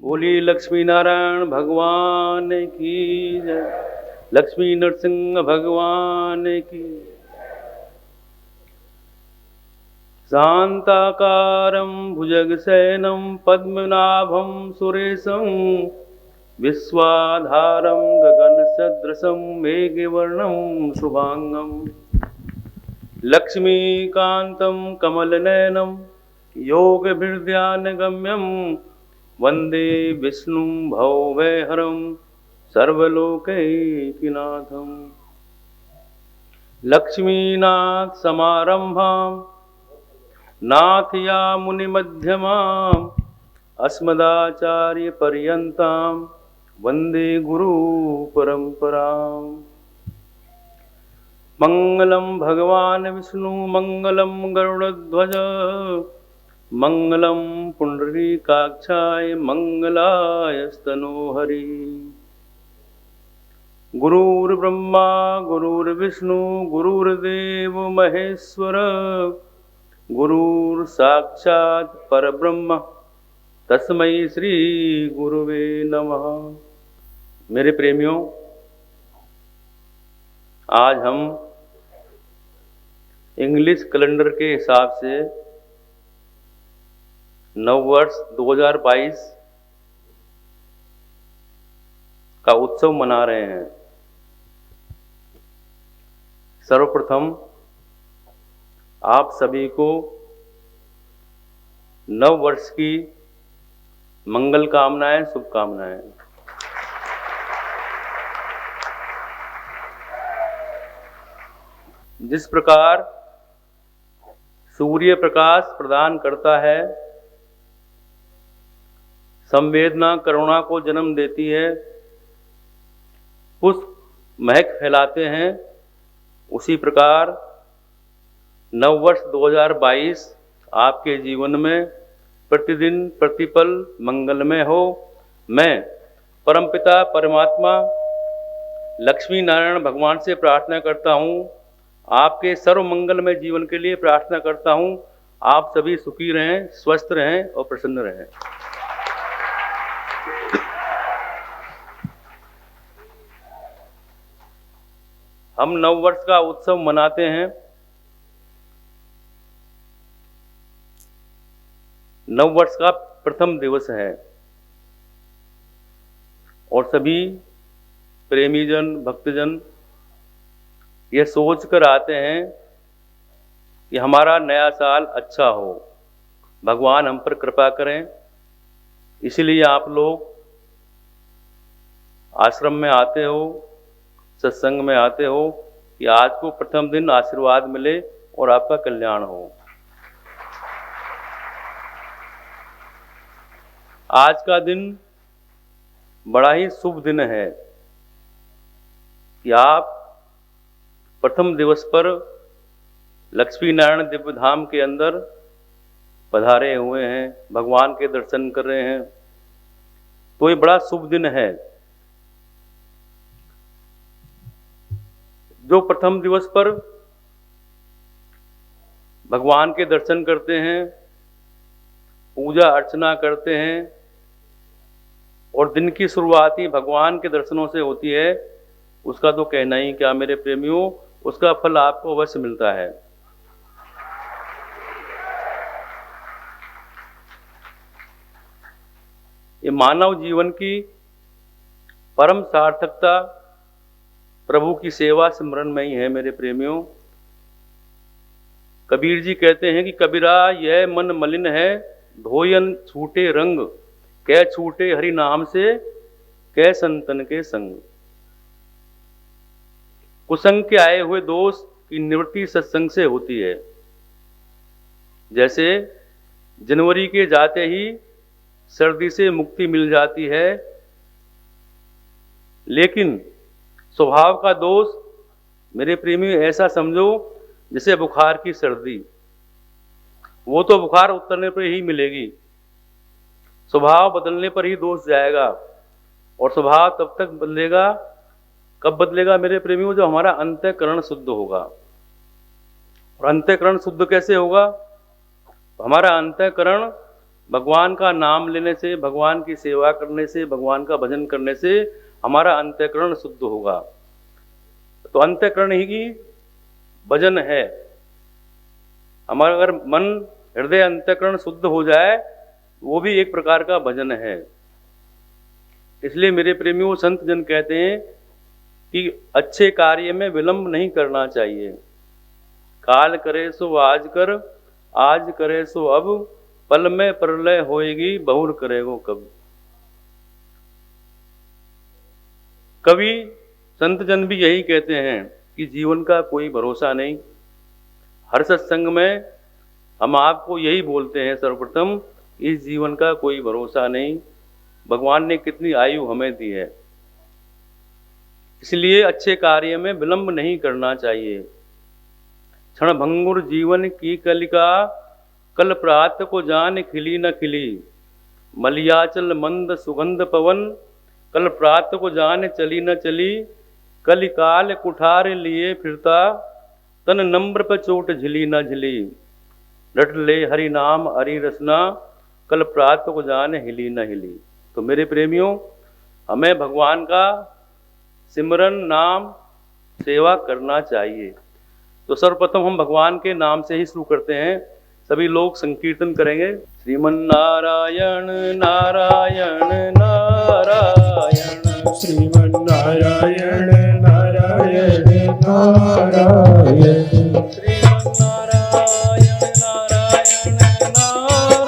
बोली लक्ष्मी नारायण भगवान की जय। लक्ष्मी नरसिंह भगवान की। शांताकारं भुजगशयनं पद्मनाभं सुरेशं विश्वाधारं गगनसदृशं मेघवर्णं शुभांगं लक्ष्मीकान्तं कमलनयनं योगभिर्ध्यानगम्यं वंदे विष्णुं भवभयहरं सर्वलोकैकनाथं। लक्ष्मीनाथ समारंभां नाथयामुनिमध्यमाम् अस्मदाचार्यपर्यन्तां वन्दे गुरुपरम्पराम्। मङ्गलं भगवान् विष्णु मङ्गलं गरुडध्वज मङ्गलं पुण्डरीकाक्षाय मङ्गलायस्तनोहरि। गुरुर्ब्रह्मा गुरुर्विष्णु गुरुर्देव महेश्वर गुरुर्साक्षात् परब्रह्म तस्मै श्री गुरुवे नमः। मेरे प्रेमियों, आज हम इंग्लिश कैलेंडर के हिसाब से नववर्ष 2022 का उत्सव मना रहे हैं। सर्वप्रथम आप सभी को नव वर्ष की मंगल कामनाएं, शुभकामनाएं। जिस प्रकार सूर्य प्रकाश प्रदान करता है, संवेदना करुणा को जन्म देती है, पुष्प महक फैलाते हैं, उसी प्रकार नववर्ष 2022 आपके जीवन में प्रतिदिन प्रतिपल मंगलमय हो। मैं परमपिता परमात्मा लक्ष्मी नारायण भगवान से प्रार्थना करता हूँ, आपके सर्व मंगलमय जीवन के लिए प्रार्थना करता हूँ। आप सभी सुखी रहें, स्वस्थ रहें और प्रसन्न रहें। हम नववर्ष का उत्सव मनाते हैं। नववर्ष का प्रथम दिवस है और सभी प्रेमीजन भक्तजन ये सोच कर आते हैं कि हमारा नया साल अच्छा हो, भगवान हम पर कृपा करें। इसीलिए आप लोग आश्रम में आते हो, सत्संग में आते हो कि आज को प्रथम दिन आशीर्वाद मिले और आपका कल्याण हो। आज का दिन बड़ा ही शुभ दिन है कि आप प्रथम दिवस पर लक्ष्मी नारायण दिव्य धाम के अंदर पधारे हुए हैं, भगवान के दर्शन कर रहे हैं, तो ये बड़ा शुभ दिन है। जो प्रथम दिवस पर भगवान के दर्शन करते हैं, पूजा अर्चना करते हैं और दिन की शुरुआत ही भगवान के दर्शनों से होती है, उसका तो कहना ही क्या मेरे प्रेमियों, उसका फल आपको अवश्य मिलता है। ये मानव जीवन की परम सार्थकता प्रभु की सेवा सिमरन में ही है मेरे प्रेमियों। कबीर जी कहते हैं कि कबीरा यह मन मलिन है, धोयन छूटे रंग, कै छूटे हरि नाम से, कै संतन के संग। कुसंग के आए हुए दोष की निवृत्ति सत्संग से होती है। जैसे जनवरी के जाते ही सर्दी से मुक्ति मिल जाती है, लेकिन स्वभाव का दोष मेरे प्रेमी ऐसा समझो जैसे बुखार की सर्दी, वो तो बुखार उतरने पर ही मिलेगी, स्वभाव बदलने पर ही दोष जाएगा। और स्वभाव तब तक बदलेगा, कब बदलेगा मेरे प्रेमियों, जो हमारा अंतःकरण शुद्ध होगा। और अंतःकरण शुद्ध कैसे होगा? हमारा अंतःकरण भगवान का नाम लेने से, भगवान की सेवा करने से, भगवान का भजन करने से हमारा अंतःकरण शुद्ध होगा। तो अंतःकरण ही भजन है। हमारा अगर मन, हृदय, अंतःकरण शुद्ध हो जाए, वो भी एक प्रकार का भजन है। इसलिए मेरे प्रेमियों, संत जन कहते हैं कि अच्छे कार्य में विलंब नहीं करना चाहिए। काल करे सो आज कर, आज करे सो अब, पल में प्रलय होएगी, बहुर करेगो कब। कवि संत जन भी यही कहते हैं कि जीवन का कोई भरोसा नहीं। हर सत्संग में हम आपको यही बोलते हैं, सर्वप्रथम इस जीवन का कोई भरोसा नहीं। भगवान ने कितनी आयु हमें दी है, इसलिए अच्छे कार्य में विलंब नहीं करना चाहिए। क्षण भंगुर जीवन की कलिका, कल प्रात को जान खिली न खिली। मलियाचल मंद सुगंध पवन, कल प्रात को जान चली न चली। कलिकाल कुठार लिए फिरता, तन नम्र पर चोट झिली न झिली। रट ले हरि नाम हरि रसना, कल प्रात को जान हिली न हिली। तो मेरे प्रेमियों, हमें भगवान का सिमरन, नाम, सेवा करना चाहिए। तो सर्वप्रथम हम भगवान के नाम से ही शुरू करते हैं। सभी लोग संकीर्तन करेंगे। श्रीमन नारायण नारायण नारायण, श्रीमन नारायण नारायण नारायण, श्रीमन नारायण नारायण नारायण,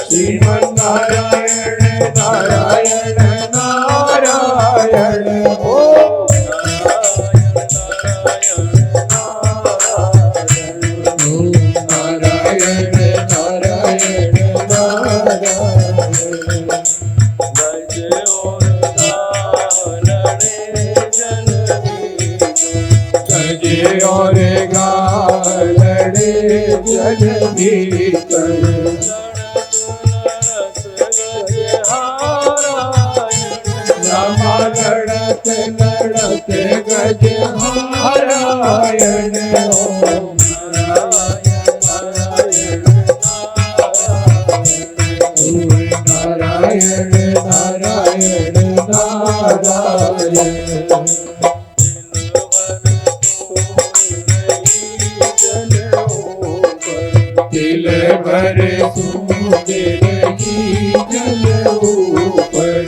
श्रीमन नारायण नारायण नारायण। ओम नारायण नारायण नारायण, गजे और गालड़े जन भीतर, रामा लड़त लड़त गज नारायण। ओम नारायण नारायण नारायण, दिल भर सूंदे रही जल ऊपर,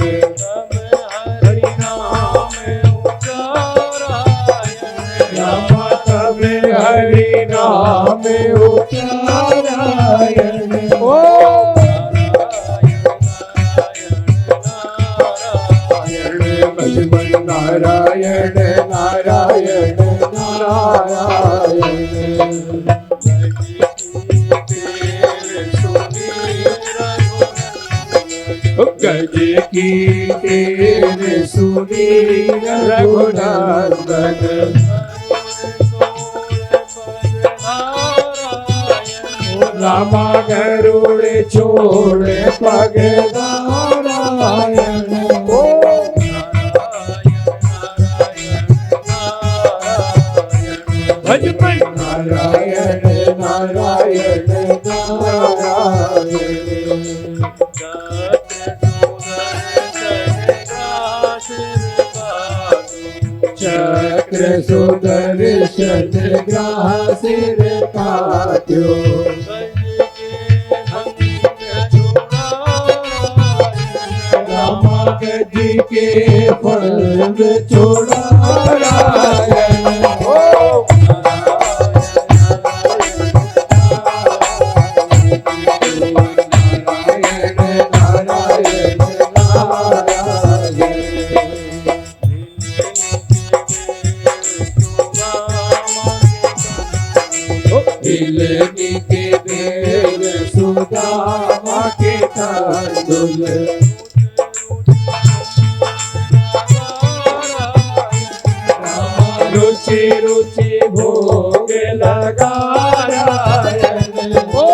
रामा तब हरि नाम उचारायण। ओ भजमन नारायण नारायण नारायण, गज की तेरे सुनी रघुनंदन, रामा गरुड़ छोड़ पग नारायण। ओ भजमन नारायण नारायण नारायण, चक्र सुदर्शन ग्राह सिर काट्यो, रामा गज के फल छोड़ारायण। ओ नारायण नारायण नारायण, दिल के बेर सुदामा के तांदुल, रुचि रुचि भोग लगारायण। ओ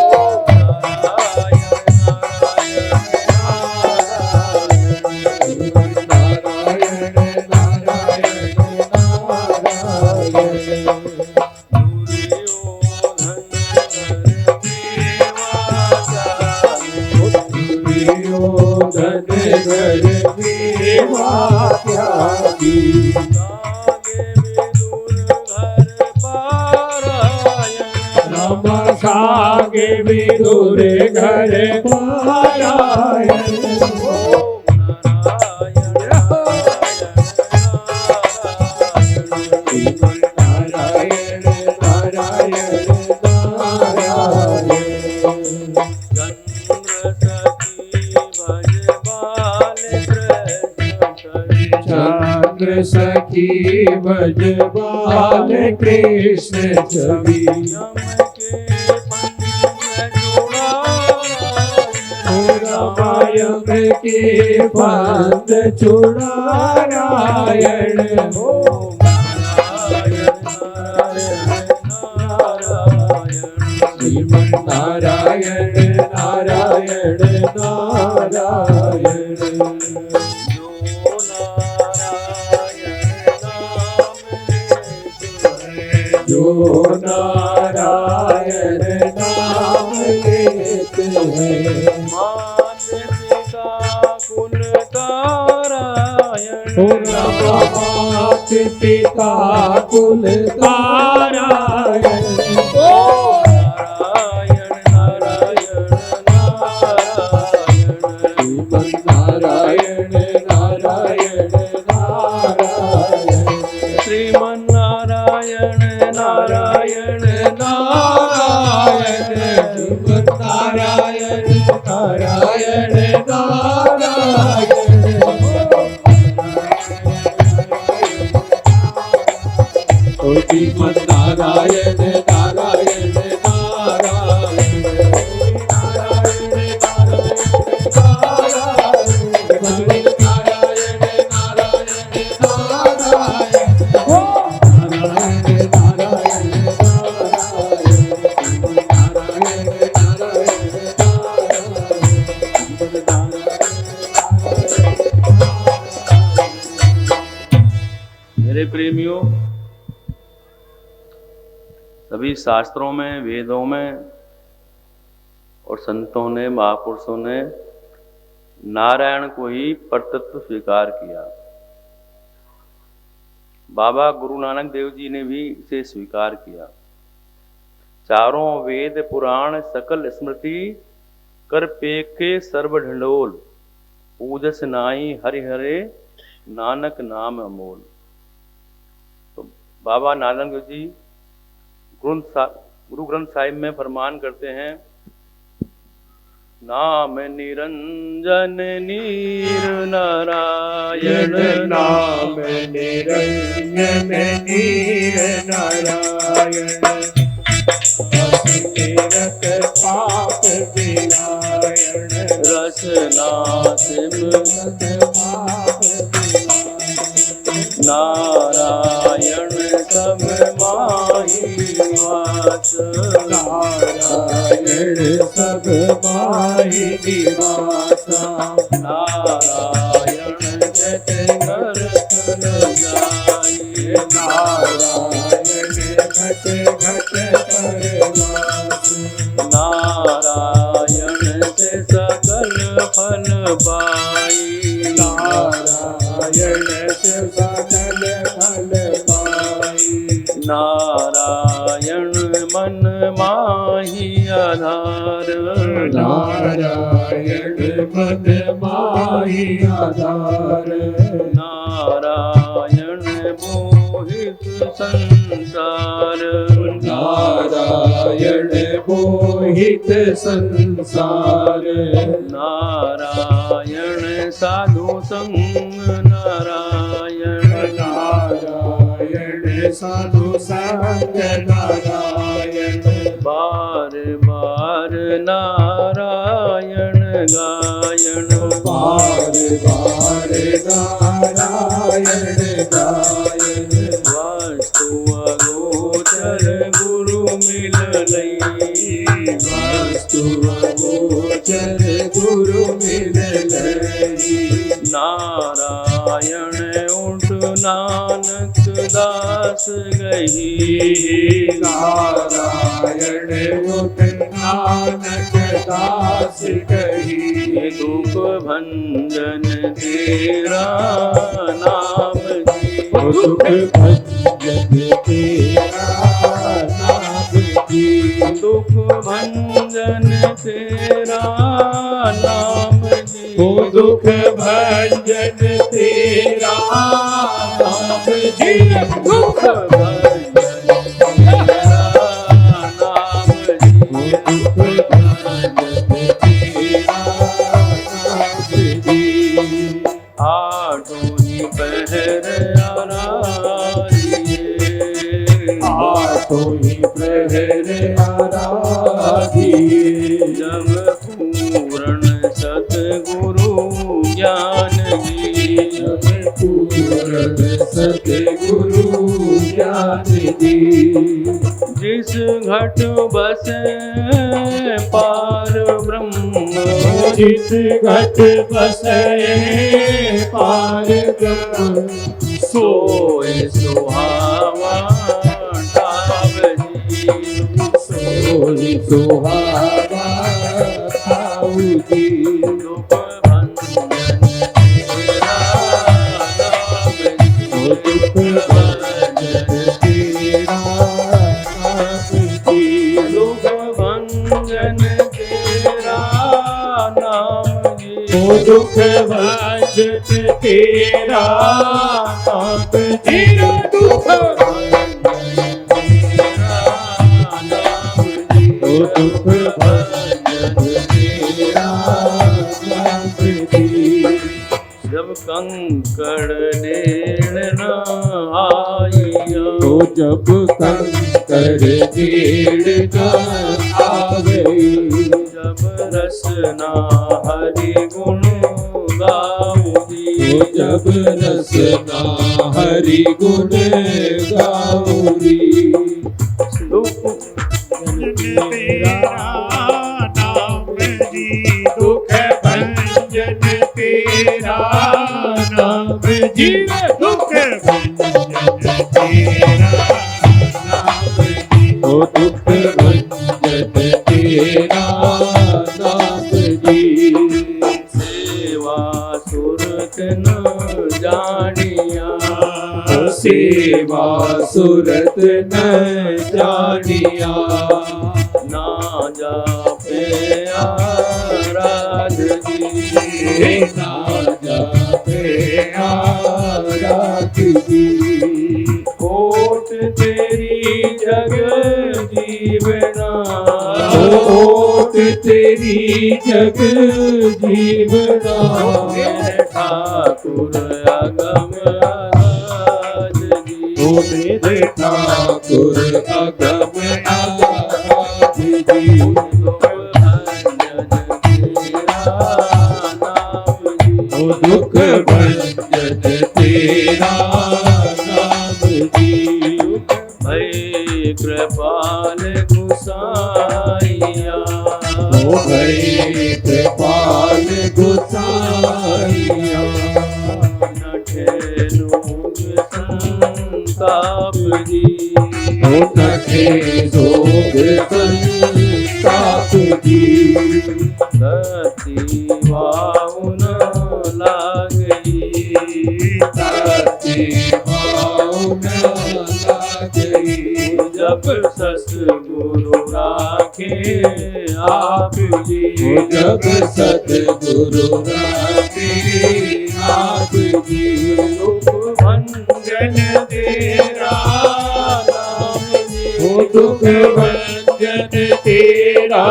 नारायण नारायण नारायण, धन घर मेवा त्यागी रामा सागे विदुर घर पारायण नारायण नारायण चंद्र सखी भज बाल कृष्ण छवि रामायण के पंथ चुड़ारायण श्रीमन नारायण नारायण नारायण जो नारायण नाम लेते हैं मात पिता कुल तारायण नारायण नारायण नारायण श्रीमन नारायण नारायण नारायण नारायण नारायण नारायण श्रीमन नारायण नारायण मेरे प्रेमियों, सभी शास्त्रों में, वेदों में और संतों ने, महापुरुषों ने नारायण को ही परतत्व स्वीकार किया। बाबा गुरु नानक देव जी ने भी इसे स्वीकार किया। चारों वेद पुराण सकल स्मृति कर पेखे सर्व ढंडोल, पूजस नाई हरि हरे नानक नाम अमोल। तो बाबा नानक देव जी गुरु ग्रंथ साहिब में फरमान करते हैं, नाम निरंजन नीर नारायण, नाम निरंजन नीर नारायण, तीरथ पाप विनायण, रसना सिम पाप नारायण सब माही वास, नारायण सब माही निवासा, नारायण जत घर कर जाई, नारायण घट घट करवास, नारायण से सकल फल पाई, नारायण से सकल फल पाई, नारायण मन माही आधार, नारायण मन माही आधार, नारायण मोहित संसार, नारायण मोहित संसार, नारायण साधु संग नारायण, नारायण साधु संग नारायण, बार बार नारायण गायन, बार बार नारायण गायन, वास्तु अगोचर गुरु मिल लई, वास्तु अगोचर गुरु मिल लई, नारायण उठ नानक दास गही, नारायण उठ नानक दास कही, दुख भंजन तेरा नाम जी। दुख भंजन तेरा नाम जी। दुख भंजन तेरा नाम जी। ओ दुख भंजन तेरा नाम जी। दुख भंजन तेरा नाम जी। दुख भंजन तेरा नाम जी। आठों ही पहर आराधिए। आठों ही प्रहर आराधिए। जब पूर्ण सतगुरु ज्ञान जी। जब पूर्ण सतगुरु ज्ञान दी। जिस घट बसे पार ब्रह्म। जिस घट बसे पार ब्रह्म। सोए सुहावा ठाव जी। सोई सुहावा ठाव जी। दुख भंजन तेरा नाम जी। दुख भंजन तेरा नाम जी। दुख भंजन तेरा नाम जी। ओ दुख भंजन तेरा नाम जी। दुख ओ दुख भंजन तेरा नाम जी। जब कंकड़ नेण न आइया। तो जब कंकर नीड़ न आवे। जब रसना हरि गुण गाऊंगी। तो जब रसना हरि गुण गाऊरी। दुख तेरा नाम जी। दुख भंजन तेरा नाम जी। दुख भंजन तेरा नाम जी। ओ दुख भंजन तेरा नाम जी। सेवा सुरत न जानिया। ओ सेवा सुरत न जानिया। ना जापे आराध जी। ना जापे आराध जी। कोट तेरी जग जीवना। ओट तेरी जग जीवना। मेरे ठाकुर अगम आराध जी। ओ मेरे ठाकुर अगम आराध जी। दुख भंजन तेरा नाम जी। ओ दुख भंजन तेरा नाम जी। भई कृपाल गुसाइया। ओ भई कृपाल गुसाइया। नठे लोग संताप जी। ओ नखे जोग संताप जी। धरती वाउन लागई। धरती वाउन लागई। जब सतगुरु राखे आप जी। ओ जब सतगुरु राखे आप जी। दुख भंजन तेरा नाम जी। ओ दुख भंजन तेरा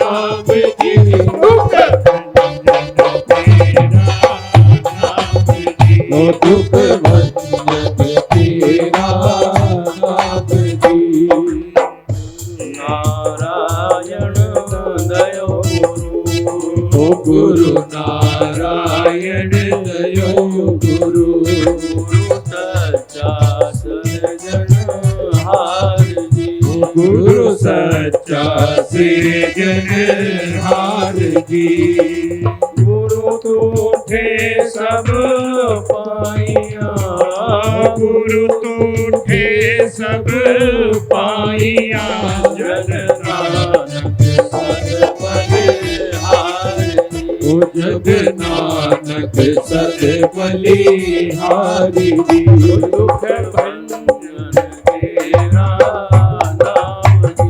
नाम जी। दुख भंजन तेरा नाम जी। ओ दुख भंजन तेरा नाम जी। नारायण दयो गुरु। ओ गुरु नारायण दयो गुरु। गुरु सच्चा सज्जनहार जी। गुरु सच्चा सृजनहार जी। गुरु तूठे सब पाइया। गुरु तूठे सब पाइया। जन नानक सत पद हार जी। ओ जब नानक सत बलिहारी जी। दुख भंजन तेरा नाम जी,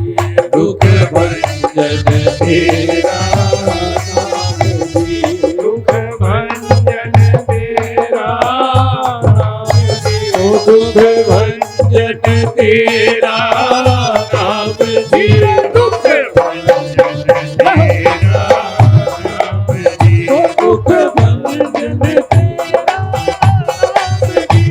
दुख भंजन तेरा नाम जी, दुख भंजन तेरा नाम जी, ओ दुख भंजन तेरा नाम जी, दुख भंजन तेरा नाम जी, ओ दुख भंजन तेरा नाम जी,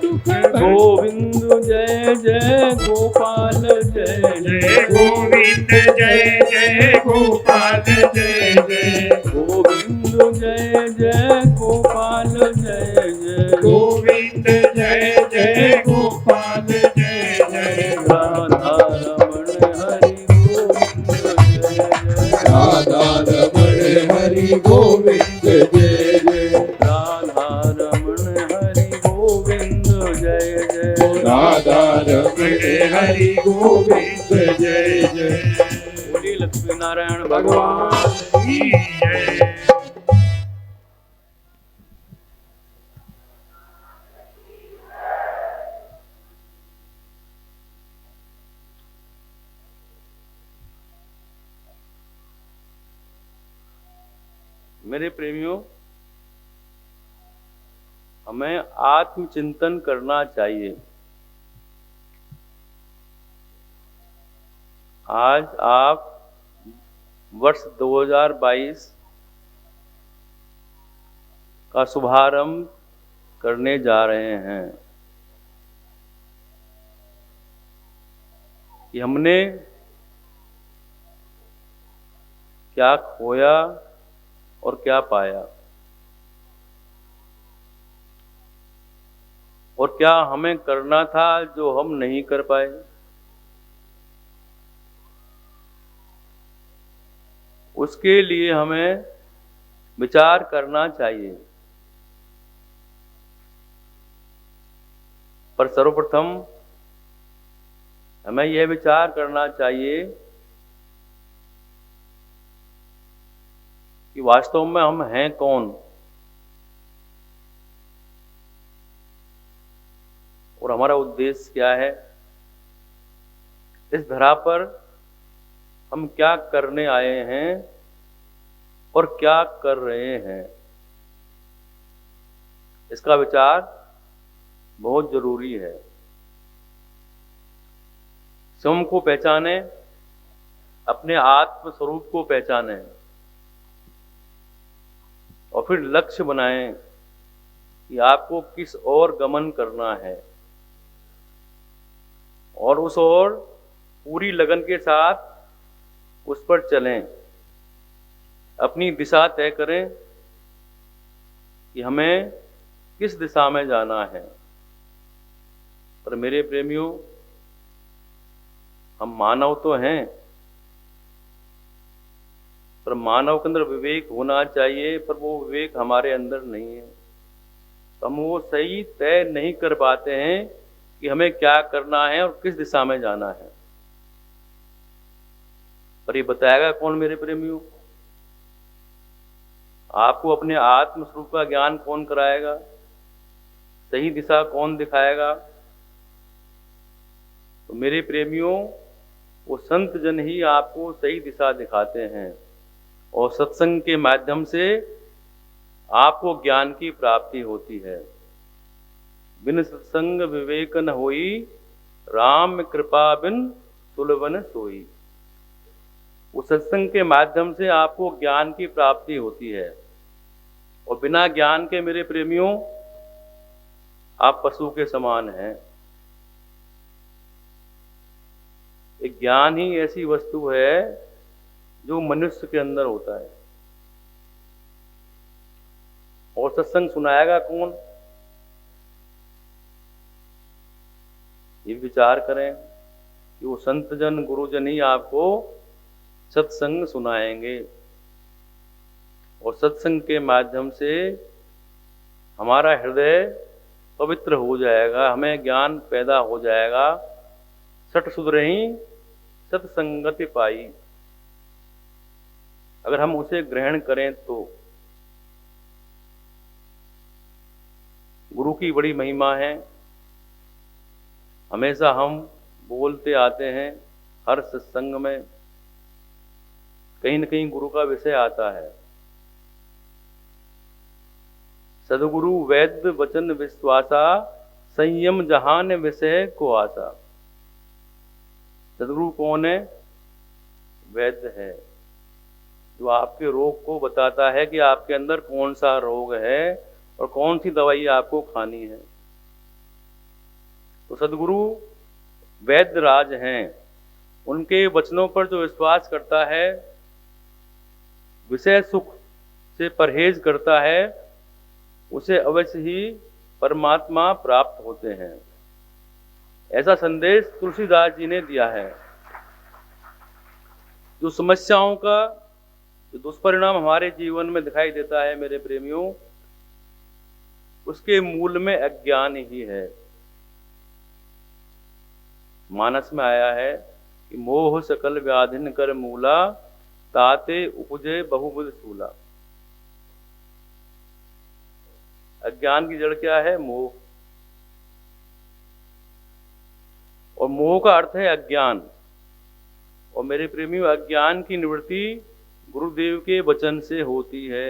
दुख गोविंद जय जय गोपाल जय जय गोविंद जय जय गोपाल जय जय, गोविंद जय जय गोपाल जय जय गोविंद जय जय गोपाल जय जय, राधा रमण हरि गोविंद जय जय राधा रमण हरि गोविंद जय जय, राधा रमण हरि गोविंद राधा रमण हरि गोविंद जय जय। बोलिए लक्ष्मी नारायण भगवान की जय। मेरे प्रेमियों, हमें आत्मचिंतन करना चाहिए। आज आप वर्ष 2022 का शुभारंभ करने जा रहे हैं कि हमने क्या खोया और क्या पाया, और क्या हमें करना था जो हम नहीं कर पाए। उसके लिए हमें विचार करना चाहिए। पर सर्वप्रथम हमें यह विचार करना चाहिए कि वास्तव में हम हैं कौन, और हमारा उद्देश्य क्या है। इस धरा पर हम क्या करने आए हैं और क्या कर रहे हैं, इसका विचार बहुत जरूरी है। स्वयं को पहचाने, अपने आत्म स्वरूप को पहचाने और फिर लक्ष्य बनाएं कि आपको किस ओर गमन करना है, और उस ओर पूरी लगन के साथ उस पर चलें। अपनी दिशा तय करें कि हमें किस दिशा में जाना है। पर मेरे प्रेमियों, हम मानव तो हैं, पर मानव के अंदर विवेक होना चाहिए, पर वो विवेक हमारे अंदर नहीं है। तो हम वो सही तय नहीं कर पाते हैं कि हमें क्या करना है और किस दिशा में जाना है। पर ये बताएगा कौन मेरे प्रेमियों? आपको अपने आत्म स्वरूप का ज्ञान कौन कराएगा? सही दिशा कौन दिखाएगा? तो मेरे प्रेमियों, वो संत जन ही आपको सही दिशा दिखाते हैं, और सत्संग के माध्यम से आपको ज्ञान की प्राप्ति होती है। बिन सत्संग विवेक न होई, राम कृपा बिन सुलभन सोई। उस सत्संग के माध्यम से आपको ज्ञान की प्राप्ति होती है, और बिना ज्ञान के मेरे प्रेमियों, आप पशु के समान हैं। एक ज्ञान ही ऐसी वस्तु है जो मनुष्य के अंदर होता है। और सत्संग सुनाएगा कौन? ये विचार करें कि वो संत जन, गुरुजन ही आपको सत्संग सुनाएंगे, और सत्संग के माध्यम से हमारा हृदय पवित्र हो जाएगा, हमें ज्ञान पैदा हो जाएगा, सठ सुधरहीं सत्संगति पाई। अगर हम उसे ग्रहण करें तो गुरु की बड़ी महिमा है। हमेशा हम बोलते आते हैं, हर सत्संग में कहीं न कहीं गुरु का विषय आता है। सदगुरु वैद्य वचन विश्वासा, संयम जहान विषय को आसा। सदगुरु कौन है? वैद्य है, जो आपके रोग को बताता है कि आपके अंदर कौन सा रोग है और कौन सी दवाई आपको खानी है। तो सदगुरु वैद्य राज हैं। उनके वचनों पर जो विश्वास करता है, विषय सुख से परहेज करता है, उसे अवश्य ही परमात्मा प्राप्त होते हैं। ऐसा संदेश तुलसीदास जी ने दिया है। जो समस्याओं का जो दुष्परिणाम हमारे जीवन में दिखाई देता है मेरे प्रेमियों, उसके मूल में अज्ञान ही है। मानस में आया है कि मोह सकल व्याधिन कर मूला, ताते उपजे बहुबुध सूला। अज्ञान की जड़ क्या है? मोह। और मोह का अर्थ है अज्ञान। और मेरे प्रेमियों, अज्ञान की निवृत्ति गुरुदेव के वचन से होती है।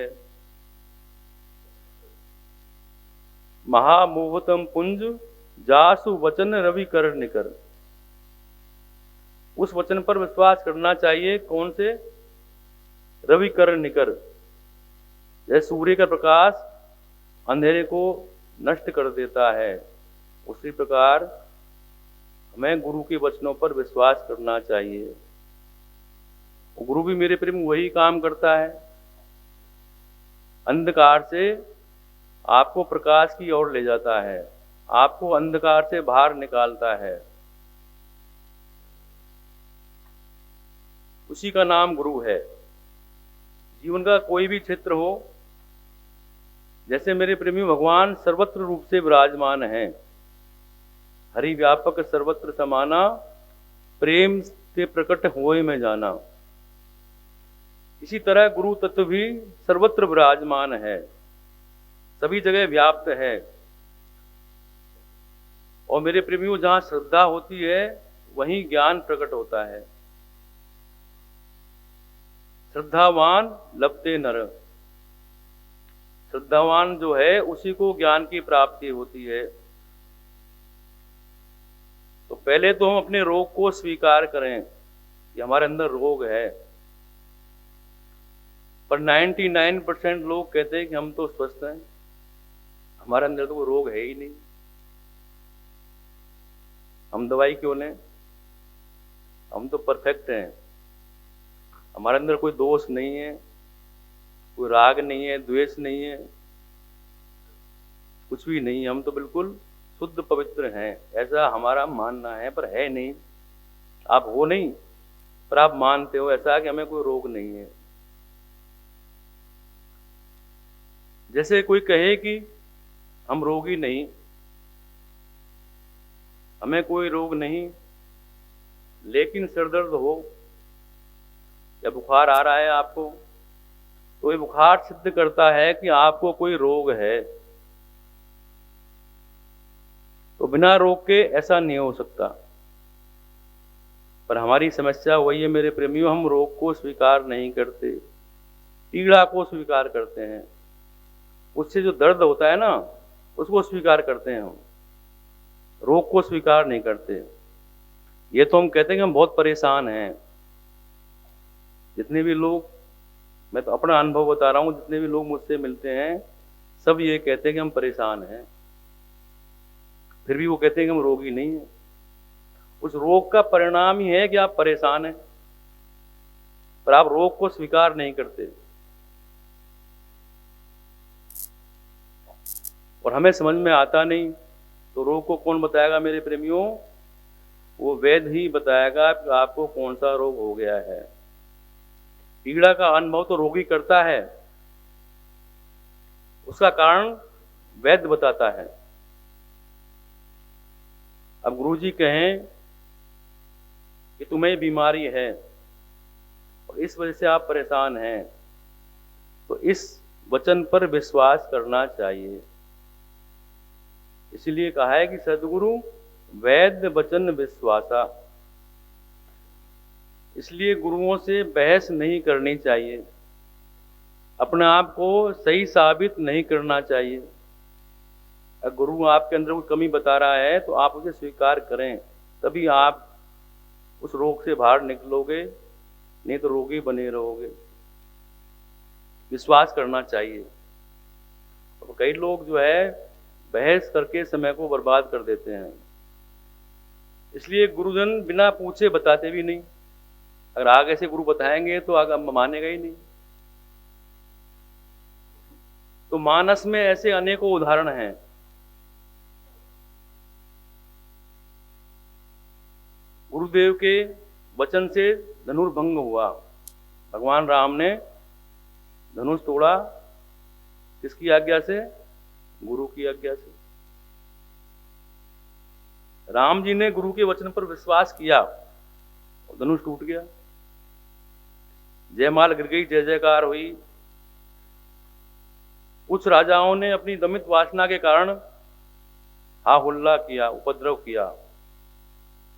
महामोहतम पुंज जासु वचन रवि कर निकर। उस वचन पर विश्वास करना चाहिए। कौन से? रवि कर निकर। जैसे सूर्य का प्रकाश अंधेरे को नष्ट कर देता है, उसी प्रकार हमें गुरु के वचनों पर विश्वास करना चाहिए। गुरु भी मेरे प्रेम वही काम करता है। अंधकार से आपको प्रकाश की ओर ले जाता है, आपको अंधकार से बाहर निकालता है। उसी का नाम गुरु है। जीवन का कोई भी क्षेत्र हो, जैसे मेरे प्रेमी भगवान सर्वत्र रूप से विराजमान हैं। हरि व्यापक सर्वत्र समाना, प्रेम से प्रकट होए में जाना। इसी तरह गुरु तत्व भी सर्वत्र विराजमान है, सभी जगह व्याप्त है। और मेरे प्रेमियों, जहां श्रद्धा होती है वहीं ज्ञान प्रकट होता है। श्रद्धावान लभते नर। श्रद्धावान जो है उसी को ज्ञान की प्राप्ति होती है। तो पहले तो हम अपने रोग को स्वीकार करें कि हमारे अंदर रोग है। पर 99% लोग कहते हैं कि हम तो स्वस्थ हैं, हमारे अंदर तो कोई रोग है ही नहीं, हम दवाई क्यों लें, हम तो परफेक्ट हैं, हमारे अंदर कोई दोष नहीं है, कोई राग नहीं है, द्वेष नहीं है, कुछ भी नहीं, हम तो बिल्कुल शुद्ध पवित्र हैं, ऐसा हमारा मानना है। पर है नहीं। आप हो नहीं, पर आप मानते हो ऐसा कि हमें कोई रोग नहीं है। जैसे कोई कहे कि हम रोगी नहीं, हमें कोई रोग नहीं, लेकिन सिरदर्द हो या बुखार आ रहा है आपको, तो ये बुखार सिद्ध करता है कि आपको कोई रोग है। तो बिना रोग के ऐसा नहीं हो सकता। पर हमारी समस्या वही है मेरे प्रेमियों, हम रोग को स्वीकार नहीं करते, पीड़ा को स्वीकार करते हैं। उससे जो दर्द होता है ना, उसको स्वीकार करते हैं हम, रोग को स्वीकार नहीं करते। ये तो हम कहते हैं कि हम बहुत परेशान हैं। जितने भी लोग, मैं तो अपना अनुभव बता रहा हूँ, जितने भी लोग मुझसे मिलते हैं सब ये कहते हैं कि हम परेशान हैं, फिर भी वो कहते हैं कि हम रोगी नहीं हैं। उस रोग का परिणाम ही है कि आप परेशान हैं, पर आप रोग को स्वीकार नहीं करते। और हमें समझ में आता नहीं, तो रोग को कौन बताएगा मेरे प्रेमियों? वो वैद्य ही बताएगा कि आपको कौन सा रोग हो गया है। पीड़ा का अनुभव तो रोगी करता है, उसका कारण वैद्य बताता है। अब गुरुजी कहें कि तुम्हें बीमारी है और इस वजह से आप परेशान हैं, तो इस वचन पर विश्वास करना चाहिए। इसलिए कहा है कि सद्गुरु वैद्य वचन विश्वासा। इसलिए गुरुओं से बहस नहीं करनी चाहिए, अपने आप को सही साबित नहीं करना चाहिए। अगर गुरु आपके अंदर कोई कमी बता रहा है तो आप उसे स्वीकार करें, तभी आप उस रोग से बाहर निकलोगे, नहीं तो रोगी बने रहोगे। विश्वास करना चाहिए। और कई लोग जो है बहस करके समय को बर्बाद कर देते हैं। इसलिए गुरुजन बिना पूछे बताते भी नहीं। अगर आगे से गुरु बताएंगे तो आगे मानेगा ही नहीं। तो मानस में ऐसे अनेकों उदाहरण हैं। गुरुदेव के वचन से धनुर्भंग हुआ। भगवान राम ने धनुष तोड़ा, किसकी आज्ञा से? गुरु की आज्ञा से। राम जी ने गुरु के वचन पर विश्वास किया और धनुष टूट गया। जयमाल गिर गई, जय जयकार हुई। कुछ राजाओं ने अपनी दमित वासना के कारण हा हुल्ला किया, उपद्रव किया,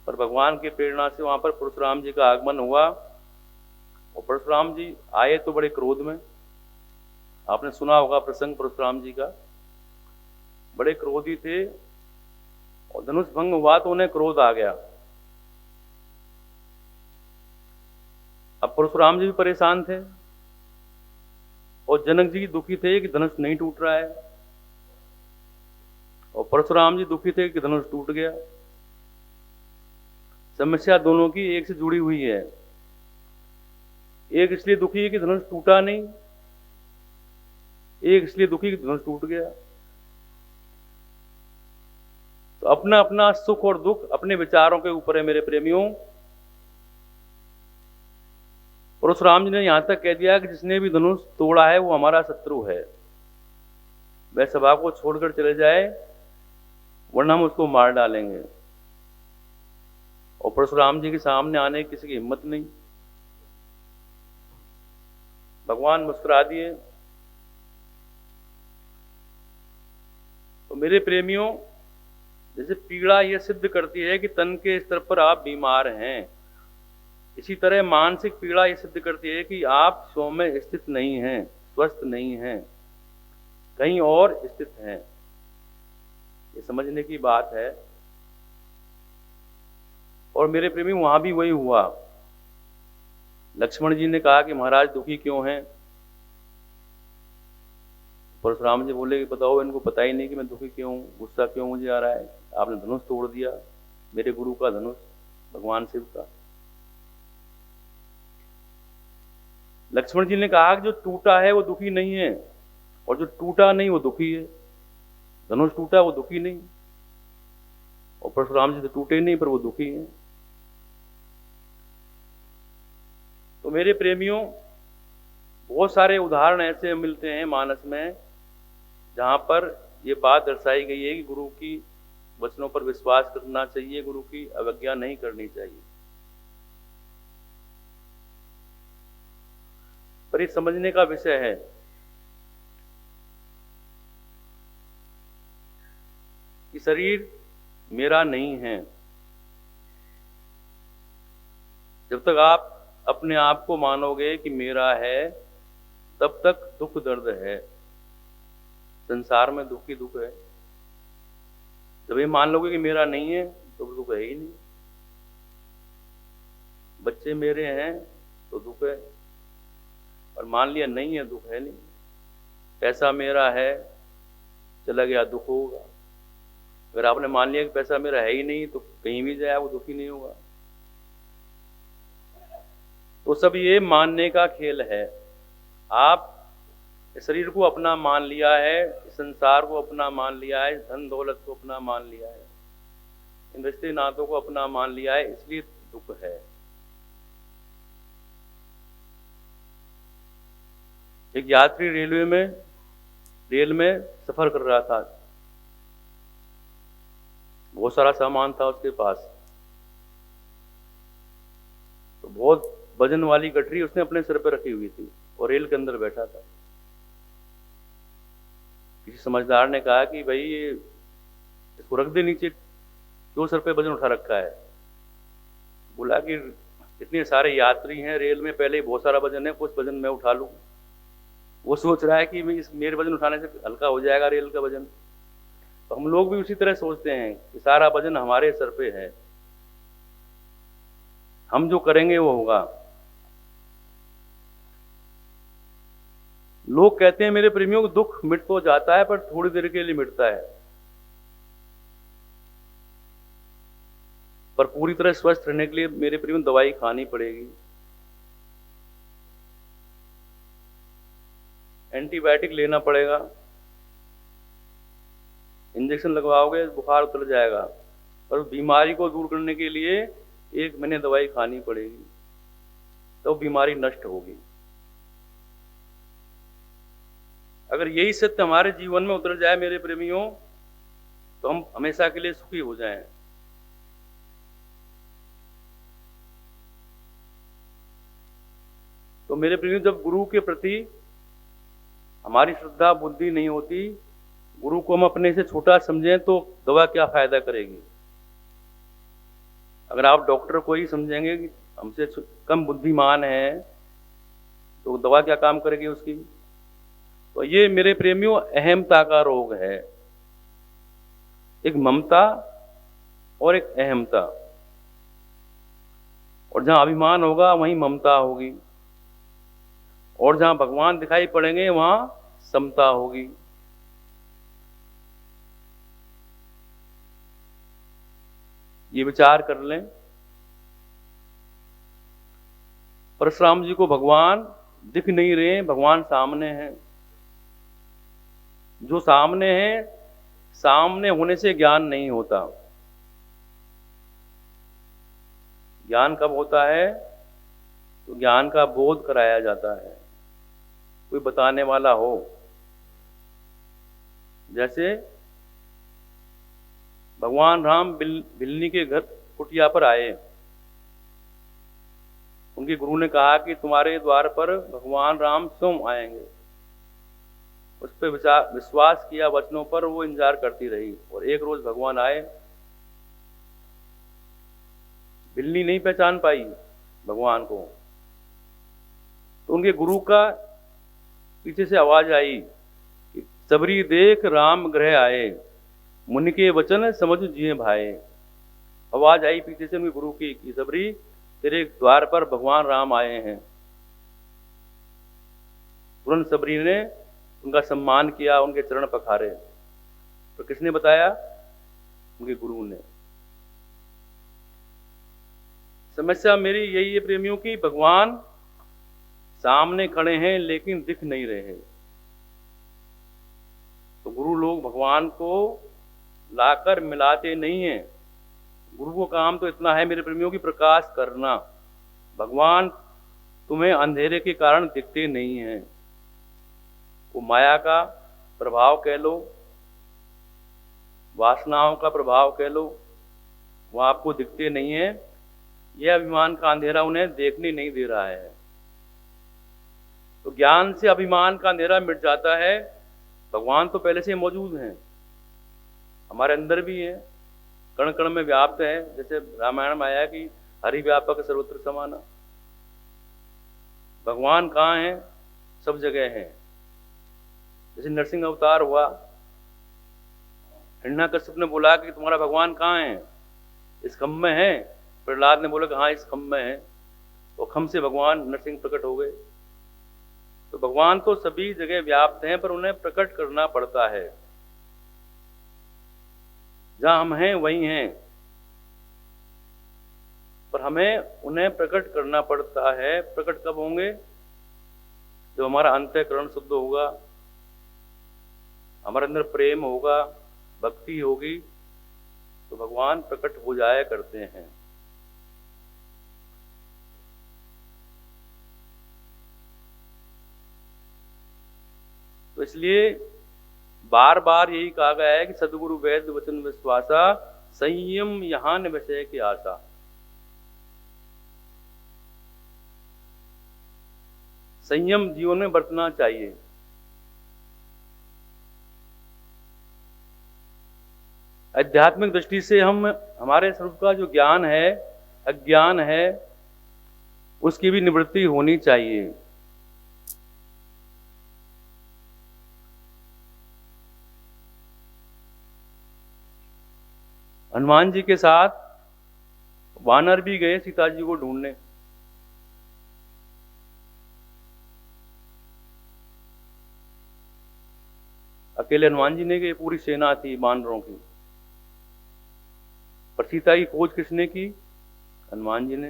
पर भगवान की प्रेरणा से वहां पर परशुराम जी का आगमन हुआ। और परशुराम जी आए तो बड़े क्रोध में। आपने सुना होगा प्रसंग परशुराम जी का। बड़े क्रोधी थे और धनुष भंग हुआ तो उन्हें क्रोध आ गया। अब परशुराम जी भी परेशान थे और जनक जी दुखी थे कि धनुष नहीं टूट रहा है, और परशुराम जी दुखी थे कि धनुष टूट गया। समस्या दोनों की एक से जुड़ी हुई है। एक इसलिए दुखी है कि धनुष टूटा नहीं, एक इसलिए दुखी कि धनुष टूट गया। तो अपना अपना सुख और दुख अपने विचारों के ऊपर है मेरे प्रेमियों। परशुराम जी ने यहां तक कह दिया कि जिसने भी धनुष तोड़ा है वो हमारा शत्रु है, वह सभा को छोड़कर चले जाए वरना हम उसको मार डालेंगे। और परशुराम जी के सामने आने की किसी की हिम्मत नहीं। भगवान मुस्कुरा दिए। तो मेरे प्रेमियों, जैसे पीड़ा यह सिद्ध करती है कि तन के स्तर पर आप बीमार हैं, इसी तरह मानसिक पीड़ा यह सिद्ध करती है कि आप स्व में स्थित नहीं हैं, स्वस्थ नहीं हैं, कहीं और स्थित हैं। ये समझने की बात है। और मेरे प्रेमी, वहां भी वही हुआ। लक्ष्मण जी ने कहा कि महाराज दुखी क्यों हैं? परशुराम जी बोले कि बताओ, इनको पता ही नहीं कि मैं दुखी क्यों हूं, गुस्सा क्यों मुझे आ रहा है। आपने धनुष तोड़ दिया, मेरे गुरु का धनुष, भगवान शिव का। लक्ष्मण जी ने कहा कि जो टूटा है वो दुखी नहीं है, और जो टूटा नहीं वो दुखी है। धनुष टूटा वो दुखी नहीं, और परशुराम जी तो टूटे नहीं पर वो दुखी हैं। तो मेरे प्रेमियों, बहुत सारे उदाहरण ऐसे मिलते हैं मानस में जहां पर ये बात दर्शाई गई है कि गुरु की वचनों पर विश्वास करना चाहिए, गुरु की अवज्ञा नहीं करनी चाहिए। पर ये समझने का विषय है कि शरीर मेरा नहीं है। जब तक आप अपने आप को मानोगे कि मेरा है, तब तक दुख दर्द है। संसार में दुख ही दुख है। जब ये मान लोगे कि मेरा नहीं है तो दुख है ही नहीं। बच्चे मेरे हैं तो दुख है, और मान लिया नहीं है, दुख है नहीं। पैसा मेरा है, चला गया, दुख होगा। अगर आपने मान लिया कि पैसा मेरा है ही नहीं तो कहीं भी जाए वो दुखी नहीं होगा। तो सब ये मानने का खेल है। आप इस शरीर को अपना मान लिया है, इस संसार को अपना मान लिया है, धन दौलत को अपना मान लिया है, इन रिश्ते नातों को अपना मान लिया है, इसलिए दुख है। एक यात्री रेल में सफर कर रहा था। बहुत सारा सामान था उसके पास। बहुत वजन वाली गठरी उसने अपने सिर पर रखी हुई थी और रेल के अंदर बैठा था। किसी समझदार ने कहा कि भाई ये इसको रख दे नीचे, क्यों सर पे वजन उठा रखा है? बोला कि इतने सारे यात्री हैं रेल में, पहले ही बहुत सारा वजन है, कुछ वजन मैं उठा लूँ। वो सोच रहा है कि मेरे वजन उठाने से हल्का हो जाएगा रेल का वजन। तो हम लोग भी उसी तरह सोचते हैं कि सारा वजन हमारे सर पे है, हम जो करेंगे वो होगा। लोग कहते हैं मेरे प्रेमियों को दुख मिट तो जाता है पर थोड़ी देर के लिए मिटता है, पर पूरी तरह स्वस्थ रहने के लिए मेरे प्रेमियों दवाई खानी पड़ेगी, एंटीबायोटिक लेना पड़ेगा, इंजेक्शन लगवाओगे बुखार उतर जाएगा, पर बीमारी को दूर करने के लिए 1 महीने दवाई खानी पड़ेगी, तो बीमारी नष्ट होगी। अगर यही सत्य हमारे जीवन में उतर जाए मेरे प्रेमियों, तो हम हमेशा के लिए सुखी हो जाएं। तो मेरे प्रेमियों, जब गुरु के प्रति हमारी श्रद्धा बुद्धि नहीं होती, गुरु को हम अपने से छोटा समझें, तो दवा क्या फायदा करेगी? अगर आप डॉक्टर को ही समझेंगे कि हमसे कम बुद्धिमान है, तो दवा क्या काम करेगी उसकी? तो ये मेरे प्रेमियों अहमता का रोग है, एक ममता और एक अहमता। और जहां अभिमान होगा वहीं ममता होगी, और जहां भगवान दिखाई पड़ेंगे वहां समता होगी। ये विचार कर लें। परशुराम जी को भगवान दिख नहीं रहे, भगवान सामने हैं। जो सामने है, सामने होने से ज्ञान नहीं होता। ज्ञान कब होता है? तो ज्ञान का बोध कराया जाता है, कोई बताने वाला हो। जैसे भगवान राम भिल्ली के घर कुटिया पर आए, उनके गुरु ने कहा कि तुम्हारे द्वार पर भगवान राम स्वयं आएंगे। उस पर विश्वास किया वचनों पर, वो इंतजार करती रही। और एक रोज भगवान आए, बिल्ली नहीं पहचान पाई भगवान को, तो उनके गुरु का पीछे से आवाज आई कि सबरी देख राम गृह आए, मुनि के वचन समझ जिए भाए। आवाज आई पीछे से उनके गुरु की कि सबरी, तेरे द्वार पर भगवान राम आए हैं। तुरंत सबरी ने उनका सम्मान किया, उनके चरण पखारे। तो किसने बताया? उनके गुरु ने। समस्या मेरी यही है प्रेमियों की, भगवान सामने खड़े हैं लेकिन दिख नहीं रहे। तो गुरु लोग भगवान को लाकर मिलाते नहीं हैं। गुरु को काम तो इतना है मेरे प्रेमियों की, प्रकाश करना। भगवान तुम्हें अंधेरे के कारण दिखते नहीं हैं। वो माया का प्रभाव कह लो, वासनाओं का प्रभाव कह लो, वो आपको दिखते नहीं है। यह अभिमान का अंधेरा उन्हें देखने नहीं दे रहा है। तो ज्ञान से अभिमान का अंधेरा मिट जाता है। भगवान तो पहले से मौजूद हैं, हमारे अंदर भी है, कण कण में व्याप्त है। जैसे रामायण में आया कि हरि व्यापक सर्वत्र समाना। भगवान कहाँ हैं? सब जगह हैं। जैसे नरसिंह अवतार हुआ, हिरण्याकश्यप ने बोला कि तुम्हारा भगवान कहाँ है? इस खम्भ में है। प्रहलाद ने बोला कि हाँ इस खम्भ में है। तो खम्भ से भगवान नरसिंह प्रकट हो गए। तो भगवान तो सभी जगह व्याप्त हैं, पर उन्हें प्रकट करना पड़ता है। जहां हम हैं वहीं हैं, पर हमें उन्हें प्रकट करना पड़ता है। प्रकट कब होंगे? जब हमारा अंतःकरण शुद्ध होगा, हमारे अंदर प्रेम होगा, भक्ति होगी, तो भगवान प्रकट हो जाया करते हैं। तो इसलिए बार बार यही कहा गया है कि सदगुरु वैद्य वचन विश्वासा, संयम यहाँ न विषय की आशा। संयम जीवन में बरतना चाहिए। आध्यात्मिक दृष्टि से हम हमारे स्वरूप का जो ज्ञान है, अज्ञान है, उसकी भी निवृत्ति होनी चाहिए। हनुमान जी के साथ वानर भी गए सीता जी को ढूंढने। अकेले हनुमान जी ने गए, पूरी सेना थी वानरों की। पर सीता की खोज किसने की? हनुमान जी ने।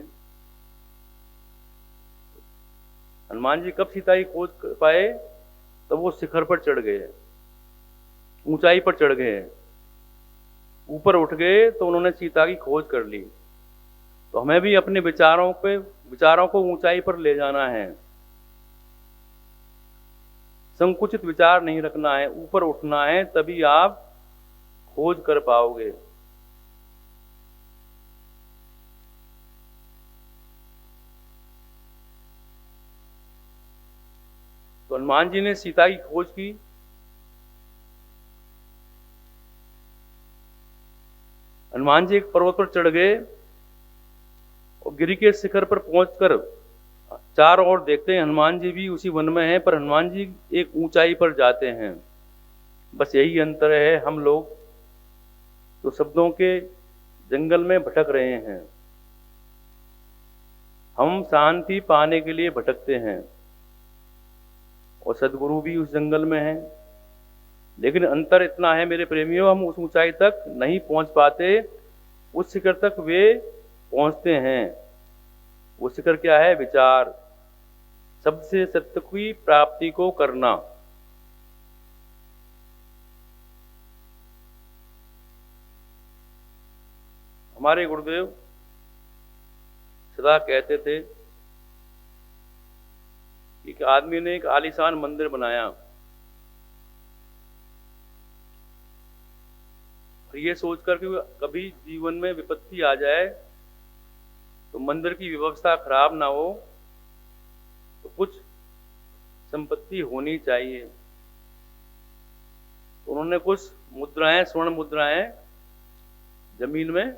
हनुमान जी कब सीता की खोज कर पाए? तब वो शिखर पर चढ़ गए, ऊंचाई पर चढ़ गए, ऊपर उठ गए तो उन्होंने सीता की खोज कर ली। तो हमें भी अपने विचारों को ऊंचाई पर ले जाना है। संकुचित विचार नहीं रखना है, ऊपर उठना है, तभी आप खोज कर पाओगे। तो हनुमान जी ने सीता की खोज की। हनुमान जी एक पर्वत पर चढ़ गए और गिरी के शिखर पर पहुंचकर चारों ओर देखते हैं, हनुमान जी भी उसी वन में हैं, पर हनुमान जी एक ऊंचाई पर जाते हैं। बस यही अंतर है, हम लोग तो शब्दों के जंगल में भटक रहे हैं। हम शांति पाने के लिए भटकते हैं और सदगुरु भी उस जंगल में हैं। लेकिन अंतर इतना है मेरे प्रेमियों, हम उस ऊंचाई तक नहीं पहुंच पाते, उस शिखर तक वे पहुंचते हैं। वो शिखर क्या है? विचार, शब्द से सत्य की प्राप्ति को करना। हमारे गुरुदेव सदा कहते थे कि एक आदमी ने एक आलीशान मंदिर बनाया और ये सोचकर कि कभी जीवन में विपत्ति आ जाए तो मंदिर की व्यवस्था खराब ना हो, तो कुछ संपत्ति होनी चाहिए। तो उन्होंने कुछ मुद्राएं, स्वर्ण मुद्राएं जमीन में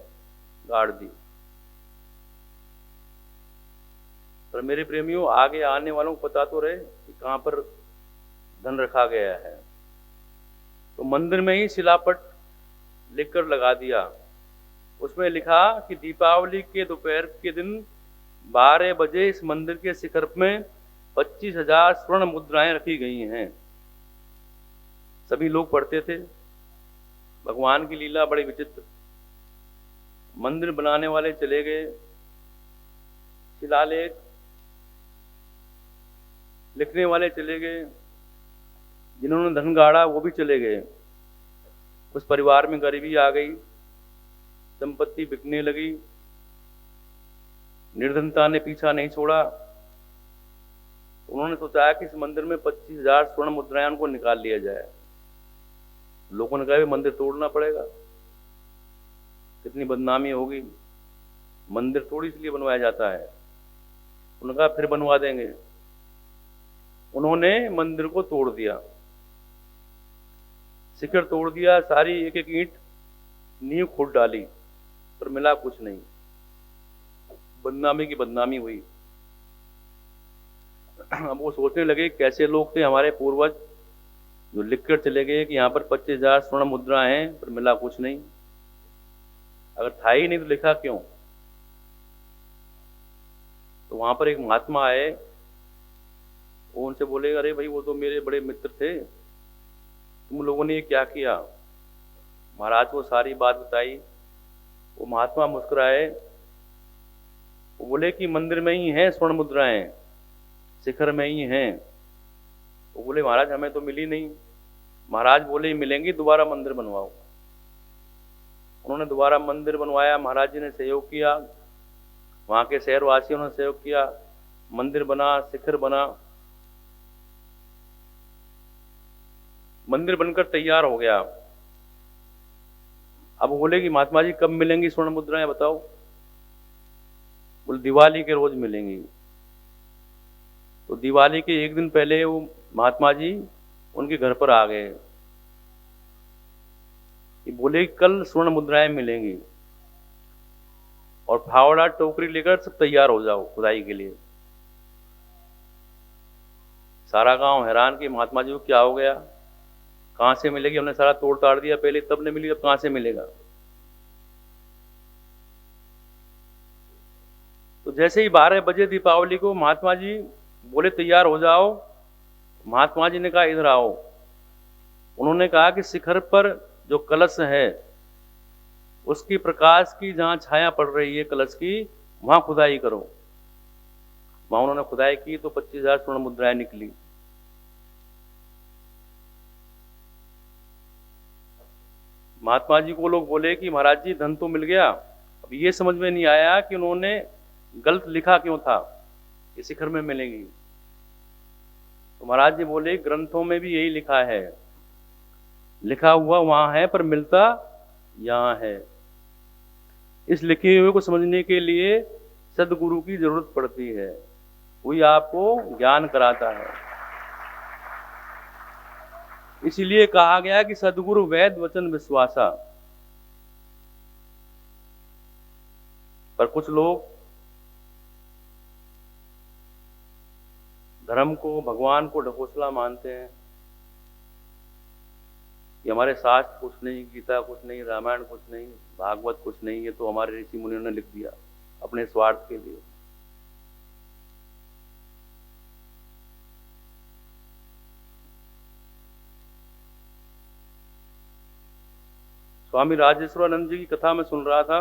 गाड़ दी। पर मेरे प्रेमियों, आगे आने वालों को पता तो रहे कि कहां पर धन रखा गया है। तो मंदिर में ही शिलापट लिखकर लगा दिया। उसमें लिखा कि दीपावली के दोपहर के दिन 12 बजे इस मंदिर के शिखर में 25,000 स्वर्ण मुद्राएं रखी गई हैं। सभी लोग पढ़ते थे। भगवान की लीला बड़ी विचित्र। मंदिर बनाने वाले चले गए, शिलालेख लिखने वाले चले गए, जिन्होंने धन गाड़ा वो भी चले गए। उस परिवार में गरीबी आ गई, संपत्ति बिकने लगी, निर्धनता ने पीछा नहीं छोड़ा। उन्होंने सोचा कि इस मंदिर में 25,000 स्वर्ण मुद्राएं उनको निकाल लिया जाए। लोगों ने कहा मंदिर तोड़ना पड़ेगा, कितनी बदनामी होगी, मंदिर थोड़ी इसलिए बनवाया जाता है। उन्होंने कहा फिर बनवा देंगे। उन्होंने मंदिर को तोड़ दिया, शिखर तोड़ दिया, सारी एक एक ईंट नींव खोद डाली, पर मिला कुछ नहीं। बदनामी की बदनामी हुई। अब वो सोचने लगे कैसे लोग थे हमारे पूर्वज जो लिखकर चले गए कि यहाँ पर 25,000 स्वर्ण मुद्रा हैं, पर मिला कुछ नहीं। अगर था ही नहीं तो लिखा क्यों? तो वहां पर एक महात्मा आए, वो उनसे बोले अरे भाई वो तो मेरे बड़े मित्र थे, तुम लोगों ने ये क्या किया? महाराज को सारी बात बताई। वो महात्मा मुस्कुराए, वो बोले कि मंदिर में ही हैं स्वर्ण मुद्राएं, शिखर में ही हैं। वो बोले महाराज हमें तो मिली नहीं। महाराज बोले मिलेंगी, दोबारा मंदिर बनवाओ। उन्होंने दोबारा मंदिर बनवाया, महाराज जी ने सहयोग किया, वहाँ के शहरवासियों ने सहयोग किया, मंदिर बना, शिखर बना। मंदिर बनकर तैयार हो गया। अब बोले कि महात्मा जी कब मिलेंगी स्वर्ण मुद्राएं बताओ? बोले दिवाली के रोज मिलेंगी। तो दिवाली के एक दिन पहले वो महात्मा जी उनके घर पर आ गए। ये बोले कि कल स्वर्ण मुद्राएं मिलेंगी और फावड़ा टोकरी लेकर सब तैयार हो जाओ खुदाई के लिए। सारा गांव हैरान कि महात्मा जी को क्या हो गया, कहां से मिलेगी, हमने सारा तोड़ ताड़ दिया पहले, तब नहीं मिली, अब कहां से मिलेगा। तो जैसे ही 12 बजे दीपावली को महात्मा जी बोले तैयार हो जाओ, महात्मा जी ने कहा इधर आओ। उन्होंने कहा कि शिखर पर जो कलश है उसकी प्रकाश की जहां छाया पड़ रही है कलश की, वहां खुदाई करो। वहां उन्होंने खुदाई की तो 25,000 स्वर्ण मुद्राएं निकली। महात्मा जी को लोग बोले कि महाराज जी धन तो मिल गया, अब ये समझ में नहीं आया कि उन्होंने गलत लिखा क्यों था कि शिखर में मिलेंगी। तो महाराज जी बोले ग्रंथों में भी यही लिखा है, लिखा हुआ वहां है पर मिलता यहां है। इस लिखे हुए को समझने के लिए सदगुरु की जरूरत पड़ती है, वही आपको ज्ञान कराता है। इसीलिए कहा गया कि सदगुरु वैद वचन विश्वासा। पर कुछ लोग धर्म को, भगवान को ढकोसला मानते हैं कि हमारे शास्त्र कुछ नहीं, गीता कुछ नहीं, रामायण कुछ नहीं, भागवत कुछ नहीं, ये तो हमारे ऋषि मुनियों ने लिख दिया अपने स्वार्थ के लिए। स्वामी राजेश्वरानंद जी की कथा में सुन रहा था,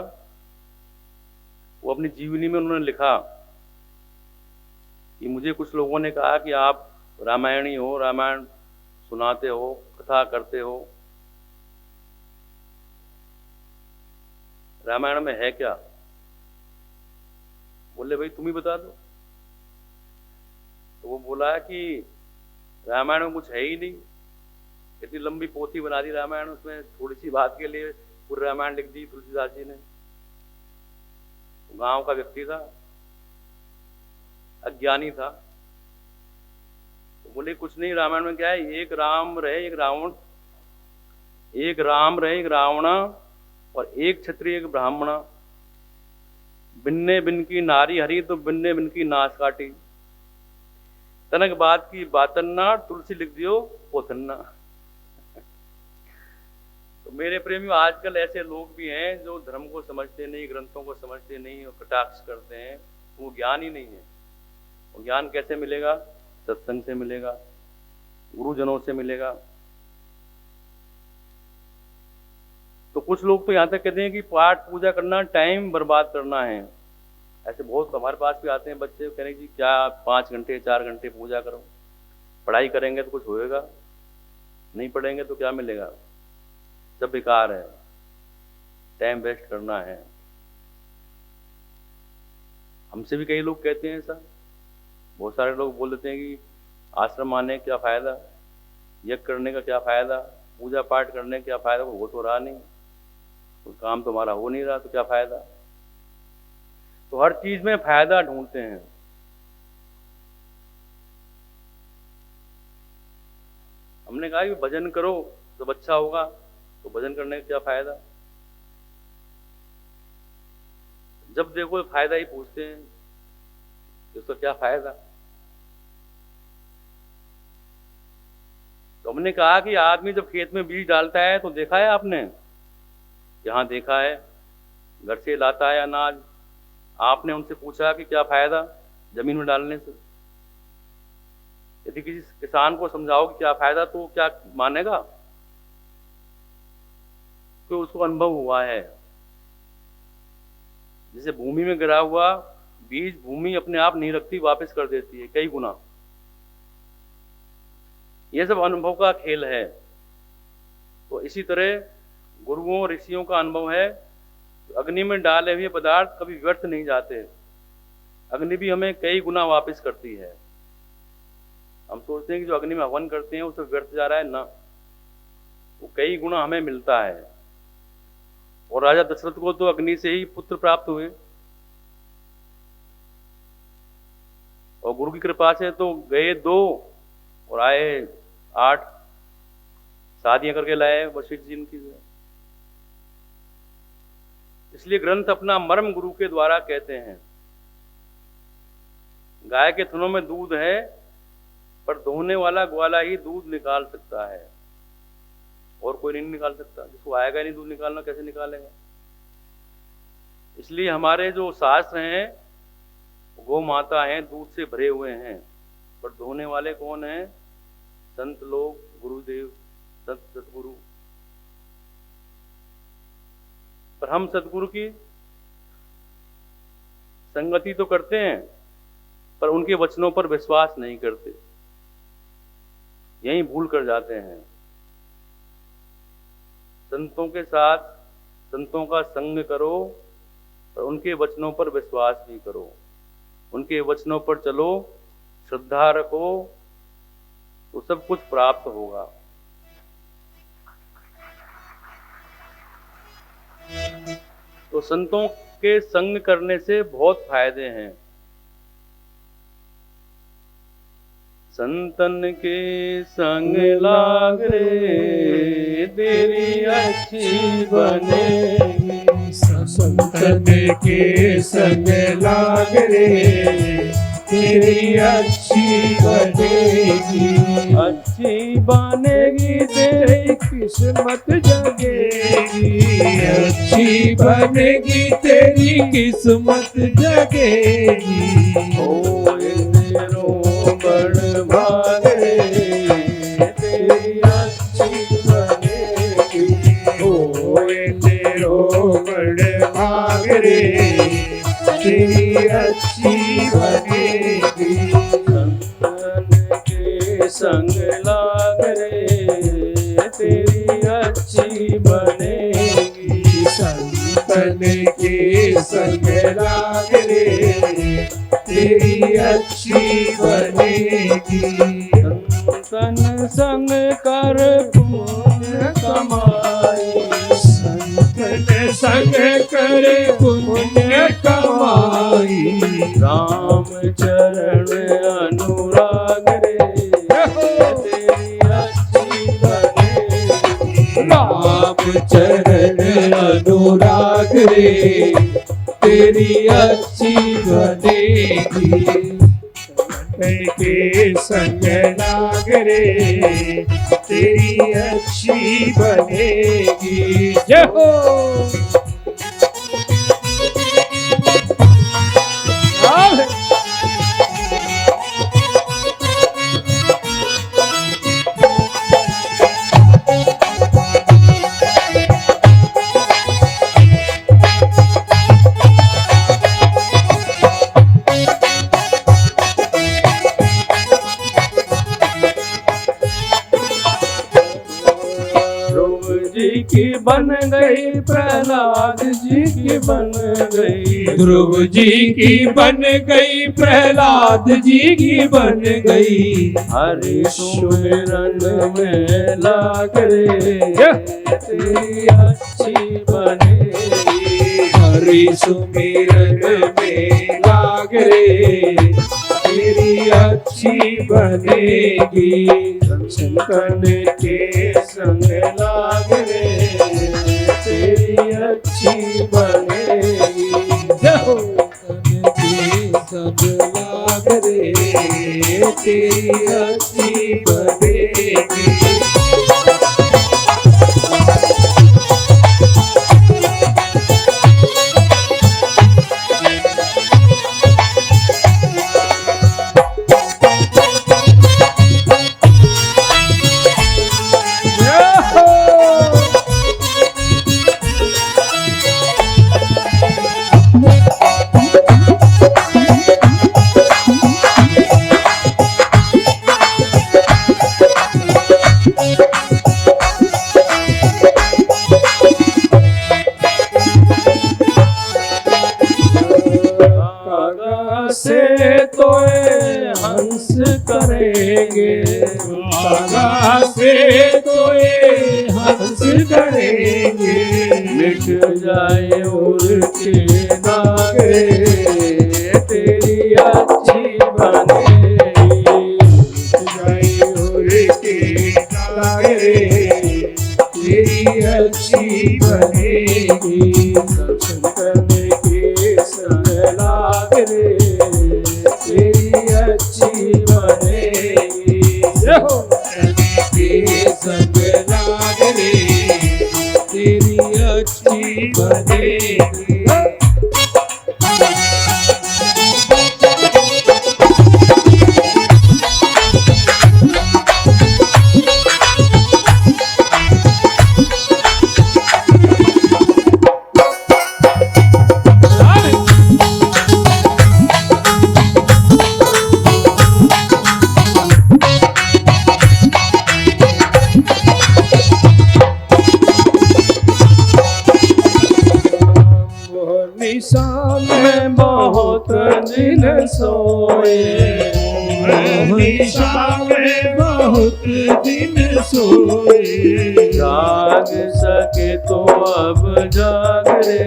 वो अपनी जीवनी में उन्होंने लिखा कि मुझे कुछ लोगों ने कहा कि आप रामायणी हो, रामायण सुनाते हो, कथा करते हो, रामायण में है क्या? बोले भाई तुम ही बता दो। तो वो बोला कि रामायण में कुछ है ही नहीं, इतनी लंबी पोथी बना दी रामायण, उसमें थोड़ी सी बात के लिए पूरी रामायण लिख दी तुलसीदास जी ने। तो गांव का व्यक्ति था, अज्ञानी था, तो बोले कुछ नहीं, रामायण में क्या है, एक राम रहे एक रावण, एक राम रहे एक रावण, और एक क्षत्रिय एक ब्राह्मण, बिन्ने बिन की नारी हरी तो बिन्ने बिन की नाश काटी, तनक बात की बातन्ना तुलसी लिख दियो पोथन्ना। तो मेरे प्रेमियों, आजकल ऐसे लोग भी हैं जो धर्म को समझते नहीं, ग्रंथों को समझते नहीं और कटाक्ष करते हैं, वो ज्ञान ही नहीं है। वो ज्ञान कैसे मिलेगा? सत्संग से मिलेगा, गुरुजनों से मिलेगा। तो कुछ लोग तो यहाँ तक कहते हैं कि पाठ पूजा करना टाइम बर्बाद करना है। ऐसे बहुत हमारे पास भी आते हैं बच्चे, कह रहे हैं जी क्या 5 घंटे 4 घंटे पूजा करो, पढ़ाई करेंगे तो कुछ होएगा, नहीं पढ़ेंगे तो क्या मिलेगा, सब बेकार है, टाइम वेस्ट करना है। हमसे भी कई लोग कहते हैं ऐसा, बहुत सारे लोग बोल देते हैं कि आश्रम आने क्या फ़ायदा, यज्ञ करने का क्या फ़ायदा, पूजा पाठ करने का क्या फ़ायदा, वो तो रहा नहीं, कोई काम तुम्हारा हो नहीं रहा तो क्या फ़ायदा। तो हर चीज़ में फ़ायदा ढूंढते हैं। हमने कहा कि भजन करो तो अच्छा होगा, तो भजन करने का क्या फ़ायदा। जब देखो फ़ायदा ही पूछते हैं, इसका क्या फ़ायदा। तो हमने कहा कि आदमी जब खेत में बीज डालता है तो देखा है आपने, यहाँ देखा है, घर से लाता है अनाज, आपने उनसे पूछा कि क्या फ़ायदा जमीन में डालने से। यदि किसी किसान को समझाओ कि क्या फ़ायदा तो क्या मानेगा, तो उसको अनुभव हुआ है। जैसे भूमि में गिरा हुआ बीज भूमि अपने आप नहीं रखती, वापस कर देती है कई गुना। ये सब अनुभव का खेल है। तो इसी तरह गुरुओं ऋषियों का अनुभव है, अग्नि में डाले हुए पदार्थ कभी व्यर्थ नहीं जाते, अग्नि भी हमें कई गुना वापस करती है। हम सोचते हैं कि जो अग्नि में हवन करते हैं उससे व्यर्थ जा रहा है, ना, वो कई गुना हमें मिलता है। और राजा दशरथ को तो अग्नि से ही पुत्र प्राप्त हुए, और गुरु की कृपा से तो गए 2 और आए 8 शादियां करके लाए वशिष्ठ जी की। इसलिए ग्रंथ अपना मर्म गुरु के द्वारा कहते हैं। गाय के थनों में दूध है, पर धोने वाला ग्वाला ही दूध निकाल सकता है, और कोई नहीं निकाल सकता। जिसको आएगा नहीं दूध निकालना, कैसे निकालेगा? इसलिए हमारे जो शास्त्र हैं, गौ माता हैं, दूध से भरे हुए हैं, पर धोने वाले कौन हैं? संत लोग, गुरुदेव, संत सतगुरु। पर हम सतगुरु की संगति तो करते हैं, पर उनके वचनों पर विश्वास नहीं करते, यहीं भूल कर जाते हैं। संतों के साथ संतों का संग करो, और उनके वचनों पर विश्वास भी करो, उनके वचनों पर चलो, श्रद्धा रखो, तो सब कुछ प्राप्त होगा। तो संतों के संग करने से बहुत फायदे हैं। संतन के संग लाग रे, तेरी अच्छी बनेगी। संतन के संग लाग रे, तेरी अच्छी बनेगी। अच्छी बनेगी तेरी किस्मत जगेगी। अच्छी बनेगी तेरी किस्मत जगेगी। ओ तेरो बड़ भाग रे, तेरी अच्छी बनेगी। ओ तेरो बड़ भाग रे, तेरी अच्छी बनेगी। संतन के संग लाग रे, तेरी अच्छी बनेगी। संतन के संग लाग रे, तेरी अच्छी बनेगी। संतन संग कर पुण्य कमाई। संतन संग कर पुण्य कमाई। राम चरण अनुराग रे, तेरी अच्छी बनेगी। राम चरण अनुराग रे, तेरी अच्छी बनेगी। संतन के संग लाग रे, तेरी अच्छी बनेगी। जय हो। की बन गई, प्रहलाद जी की बन गई। ध्रुव जी की बन गई, प्रहलाद जी की बन गई। हरि सुमिरन में लाग रे, तेरी अच्छी बनेगी। हरि सुमिरन में लाग रे, तेरी अच्छी बनेगी। संतन के संग लाग रे, तेरी अच्छी बनेगी। संतन के संग लाग रे, तेरी अच्छी बनेगी। से तोए हंस करेंगे, बाबा से तोए हंस करेंगे। मिट जाए उड़ के नागे, तेरी अच्छी बने। लाग रे तेरी अच्छी बनेगी। के संग लाग रे तेरी अच्छी बनेगी। निशा में बहुत दिन सोए, निशा में बहुत दिन सोए, जाग सके तो अब जाग रे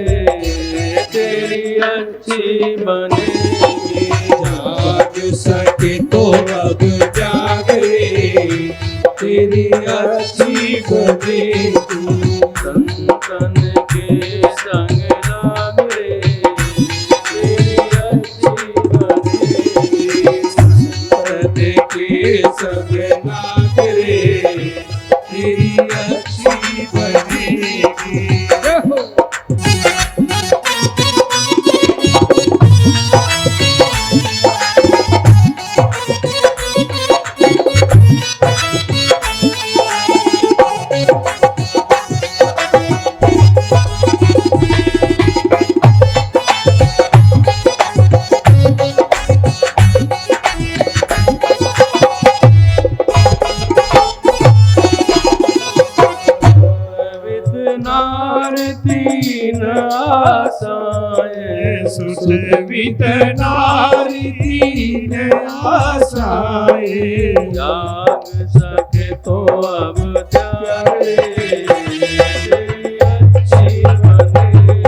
तेरी अच्छी बनेगी। जाग सके तो अब जाग रे तेरी अच्छी बनेगी। संतन के संग लाग रे तेरी अच्छी बनेगी। संतन के संग लाग रे तेरी अच्छी बनेगी। तीन आशाएं सुसवित नारी तीन आशाएं, जाग सके तो अब जागे तेरी अच्छी बनेगी।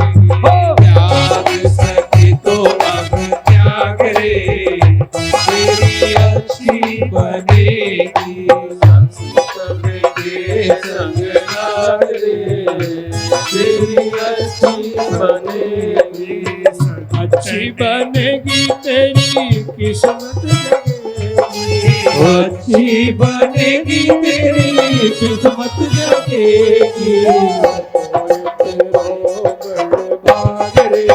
जाग सके तो अब जाग रे तेरी अच्छी बनेगी। संतन के संग लाग रे तेरी अच्छी बनेगी। अच्छी बनेगी तेरी किस्मत जगेगी। अच्छी बनेगी तेरी किस्मत जगेगी। भाग रे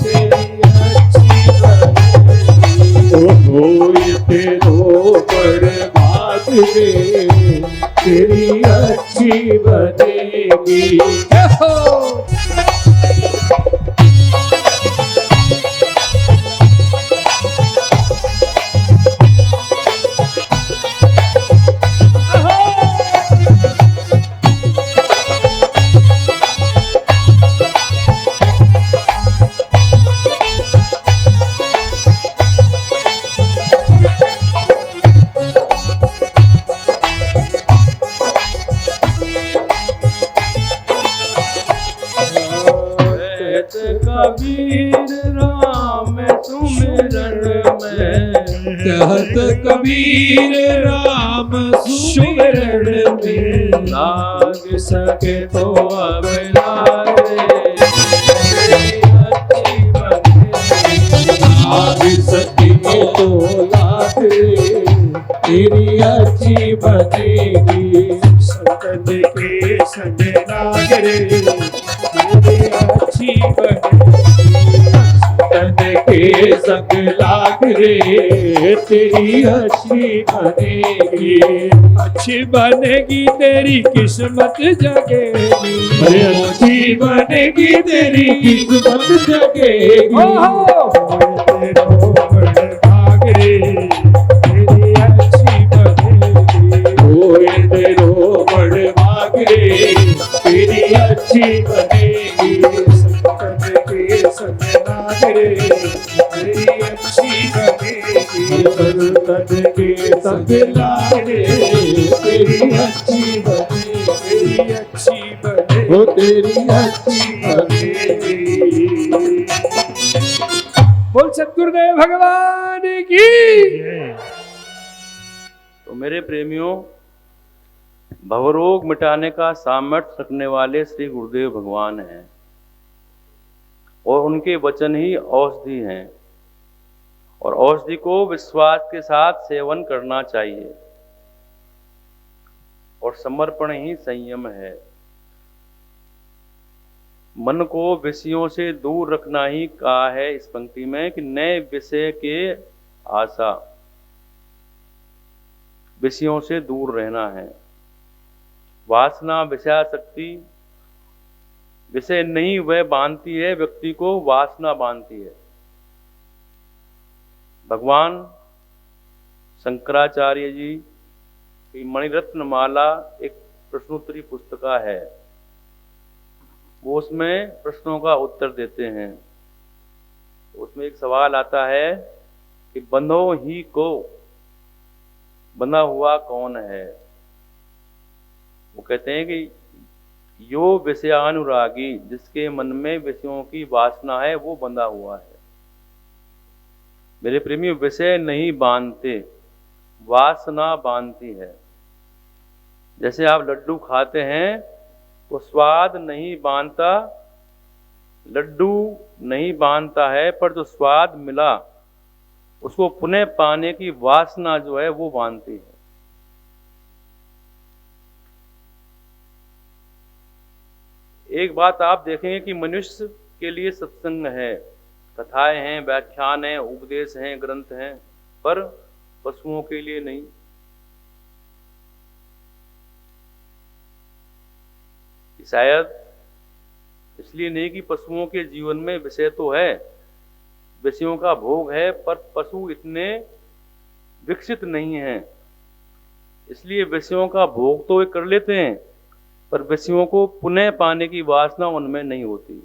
तेरी अच्छी बनेगी। ओए तेरो बर्बाद रे तेरी अच्छी बनेगी। कबीर राम सुमिरन में, कहत कबीर राम सुमिरन में, लाग सके तो अब लाग रे तेरी अच्छी बनेगी। लाग सके तो लाग रे तेरी अच्छी बनेगी। संतन के संग लाग रे तेरी अच्छी बनेगी। संतन के संग लाग रे तेरी अच्छी बनेगी। अच्छी बनेगी तेरी किस्मत जगेगी। अच्छी बनेगी तेरी किस्मत जगेगी। भाग रे तेरी अच्छी बनेगी। ओए तेरो बड़ भाग रे तेरी अच्छी बनेगी। संतन के संग लाग रे तेरी अच्छी बनेगी। संतन के संग लाग रे तेरी अच्छी बनेगी। तेरी अच्छी बनेगी। वो तेरी अच्छी बनेगी। बोल सतगुरुदेव भगवान की। तो मेरे प्रेमियों, भवरोग मिटाने का सामर्थ्य रखने वाले श्री गुरुदेव भगवान हैं और उनके वचन ही औषधि हैं, और औषधि को विश्वास के साथ सेवन करना चाहिए, और समर्पण ही संयम है। मन को विषयों से दूर रखना ही कहा है इस पंक्ति में कि नए विषय के आशा, विषयों से दूर रहना है। वासना विषयासक्ति विषय नहीं वह बांधती है, व्यक्ति को वासना बांधती है। भगवान शंकराचार्य जी की मणिरत्न माला एक प्रश्नोत्तरी पुस्तिका है, वो उसमें प्रश्नों का उत्तर देते हैं। उसमें एक सवाल आता है कि बंधो ही को बंधा हुआ कौन है। वो कहते हैं कि यो विषयानुरागी, जिसके मन में विषयों की वासना है, वो बंधा हुआ है। मेरे प्रेमी, विषय नहीं बांधते, वासना बांधती है। जैसे आप लड्डू खाते हैं तो स्वाद नहीं बांधता, लड्डू नहीं बांधता है, पर जो स्वाद मिला उसको पुनः पाने की वासना जो है वो बांधती है। एक बात आप देखेंगे कि मनुष्य के लिए सत्संग है, कथाएं हैं, व्याख्यान हैं, उपदेश हैं, ग्रंथ हैं, पर पशुओं के लिए नहीं। शायद इसलिए नहीं कि पशुओं के जीवन में विषय तो है, विषयों का भोग है, पर पशु इतने विकसित नहीं हैं, इसलिए विषयों का भोग तो वे कर लेते हैं, पर विषयों को पुनः पाने की वासना उनमें नहीं होती।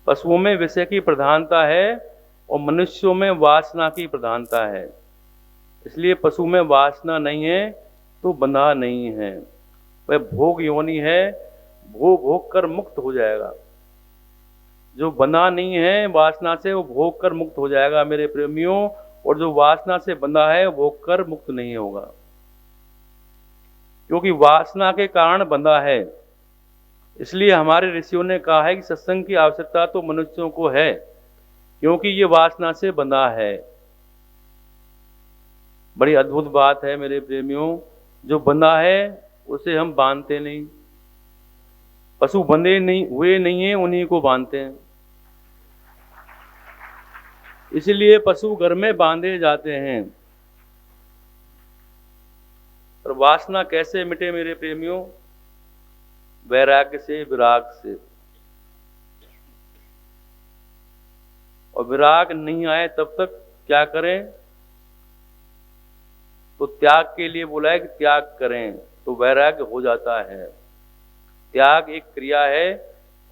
पशुओं में विषय की प्रधानता है और मनुष्यों में वासना की प्रधानता है, इसलिए पशु में वासना नहीं है तो बंधा नहीं है, वह भोग योनि है, भोग भोग कर मुक्त हो जाएगा। जो बंधा नहीं है वासना से, वो भोग कर मुक्त हो जाएगा मेरे प्रेमियों, और जो वासना से बंधा है भोग कर मुक्त नहीं होगा, क्योंकि वासना के कारण बंधा है। इसलिए हमारे ऋषियों ने कहा है कि सत्संग की आवश्यकता तो मनुष्यों को है, क्योंकि ये वासना से बंधा है। बड़ी अद्भुत बात है मेरे प्रेमियों, जो बंधा है उसे हम बांधते नहीं। पशु बंधे नहीं हुए नहीं है, उन्हीं को बांधते हैं। इसलिए पशु घर में बांधे जाते हैं। और वासना कैसे मिटे मेरे प्रेमियों? वैराग्य से, विराग से। और विराग नहीं आए तब तक क्या करें? तो त्याग के लिए बोला है कि त्याग करें, तो वैराग्य हो जाता है। त्याग एक क्रिया है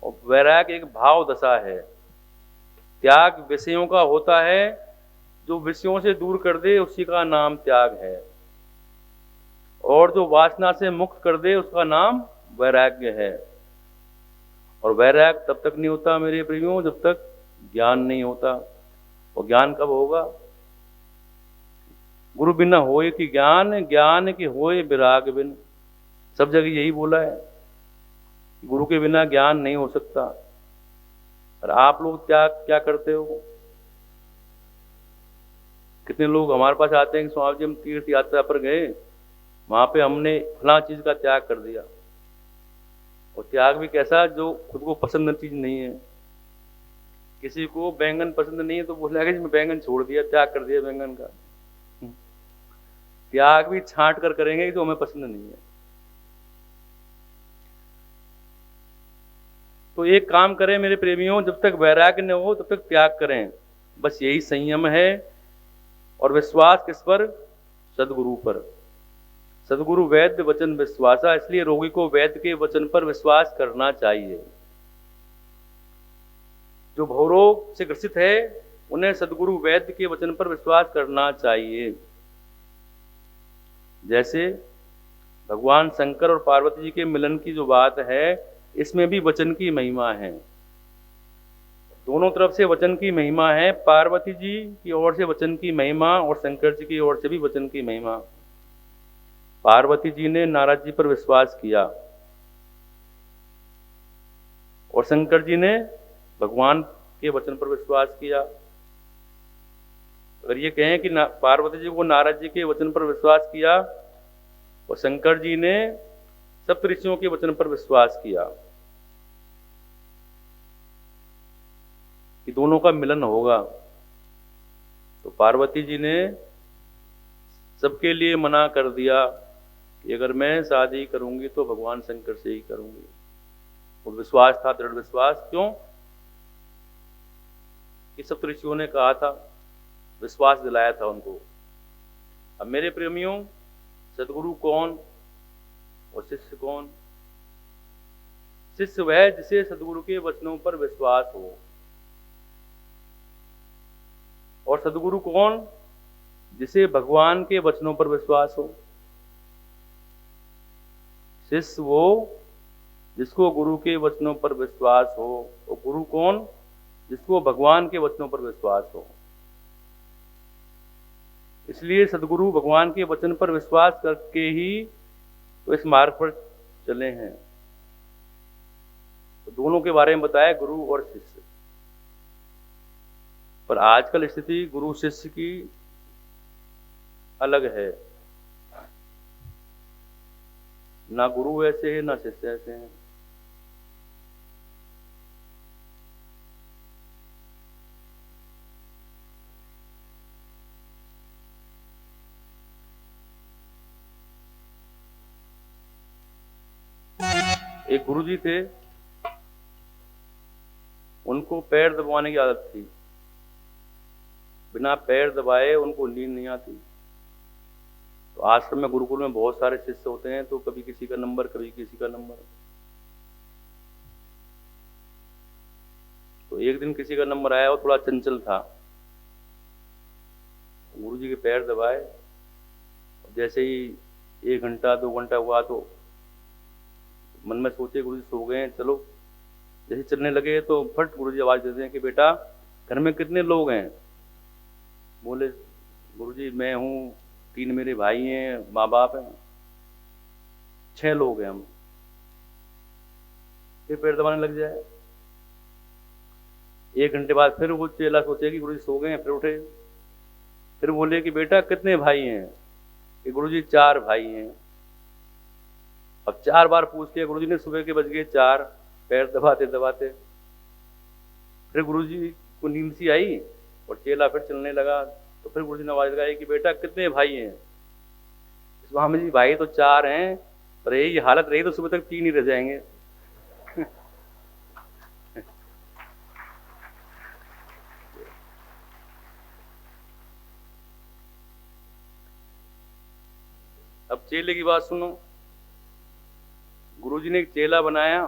और वैराग्य एक भाव दशा है। त्याग विषयों का होता है, जो विषयों से दूर कर दे उसी का नाम त्याग है, और जो वासना से मुक्त कर दे उसका नाम वैराग्य है। और वैराग्य तब तक नहीं होता मेरे प्रियों जब तक ज्ञान नहीं होता। और ज्ञान कब होगा? गुरु बिना होए कि ज्ञान, ज्ञान की होए विराग बिन। सब जगह यही बोला है, गुरु के बिना ज्ञान नहीं हो सकता। और आप लोग क्या करते हो? कितने लोग हमारे पास आते हैं कि स्वामी जी हम तीर्थ यात्रा पर गए, वहां पे हमने फला चीज का त्याग कर दिया। और त्याग भी कैसा, जो खुद को पसंद चीज नहीं है। किसी को बैंगन पसंद नहीं है तो बोला कि मैं बैंगन छोड़ दिया, त्याग कर दिया बैंगन का। त्याग भी छांट कर करेंगे तो हमें पसंद नहीं है। तो एक काम करें मेरे प्रेमियों, जब तक वैराग्य न हो तब तक त्याग करें। बस यही संयम है। और विश्वास किस पर? सदगुरु पर। सदगुरु वैद्य वचन विश्वासा, इसलिए रोगी को वैद्य के वचन पर विश्वास करना चाहिए। जो भवरोग से ग्रसित है उन्हें सदगुरु वैद्य के वचन पर विश्वास करना चाहिए। जैसे भगवान शंकर और पार्वती जी के मिलन की जो बात है, इसमें भी वचन की महिमा है। दोनों तरफ से वचन की महिमा है। पार्वती जी की ओर से वचन की महिमा और शंकर जी की ओर से भी वचन की महिमा। पार्वती जी ने नारद जी पर विश्वास किया, और शंकर जी ने भगवान के वचन पर विश्वास किया। अगर ये कहें कि पार्वती जी को नारद जी के वचन पर विश्वास किया और शंकर जी ने सप्त ऋषियों के वचन पर विश्वास किया कि दोनों का मिलन होगा, तो पार्वती जी ने सबके लिए मना कर दिया कि अगर मैं शादी करूंगी तो भगवान शंकर से ही करूंगी। और विश्वास था, दृढ़ विश्वास। क्यों कि सप्त ऋषियों ने कहा था, विश्वास दिलाया था उनको। अब मेरे प्रेमियों, सदगुरु कौन और शिष्य कौन? शिष्य वह जिसे सदगुरु के वचनों पर विश्वास हो। और सदगुरु कौन? जिसे भगवान के वचनों पर विश्वास हो। शिष्य वो जिसको गुरु के वचनों पर विश्वास हो, और गुरु कौन? जिसको भगवान के वचनों पर विश्वास हो। इसलिए सदगुरु भगवान के वचन पर विश्वास करके ही तो इस मार्ग पर चले हैं। तो दोनों के बारे में बताया, गुरु और शिष्य। पर आजकल स्थिति गुरु शिष्य की अलग है। ना गुरु ऐसे है, ना शिष्य ऐसे हैं। एक गुरुजी थे, उनको पैर दबाने की आदत थी। बिना पैर दबाए उनको नींद नहीं आती। तो आश्रम में, गुरुकुल में बहुत सारे शिष्य होते हैं, तो कभी किसी का नंबर, कभी किसी का नंबर। तो एक दिन किसी का नंबर आया, वो थोड़ा चंचल था। गुरुजी के पैर दबाए, जैसे ही 1 घंटा 2 घंटा हुआ तो मन में सोचे गुरुजी सो गए हैं, चलो। जैसे चलने लगे तो फट गुरुजी आवाज देते हैं कि बेटा घर में कितने लोग हैं? बोले गुरुजी मैं हूँ, 3 मेरे भाई हैं, माँ बाप हैं, 6 लोग हैं हम। फिर पैर दबाने लग जाए। 1 घंटे बाद फिर वो चेला सोचे कि गुरुजी सो गए हैं, फिर उठे। फिर बोले कि बेटा कितने भाई हैं? कि गुरुजी 4 भाई हैं। अब 4 बार पूछ लिया गुरुजी ने, सुबह के बज गए 4, पैर दबाते दबाते। फिर गुरुजी को नींद सी आई और चेला फिर चलने लगा। तो फिर गुरुजी ने आवाज लगाई कि बेटा कितने भाई हैं? स्वामी जी भाई तो 4 हैं, पर यही हालत रही तो सुबह तक 3 ही रह जाएंगे। अब चेले की बात सुनो। गुरुजी ने एक चेला बनाया।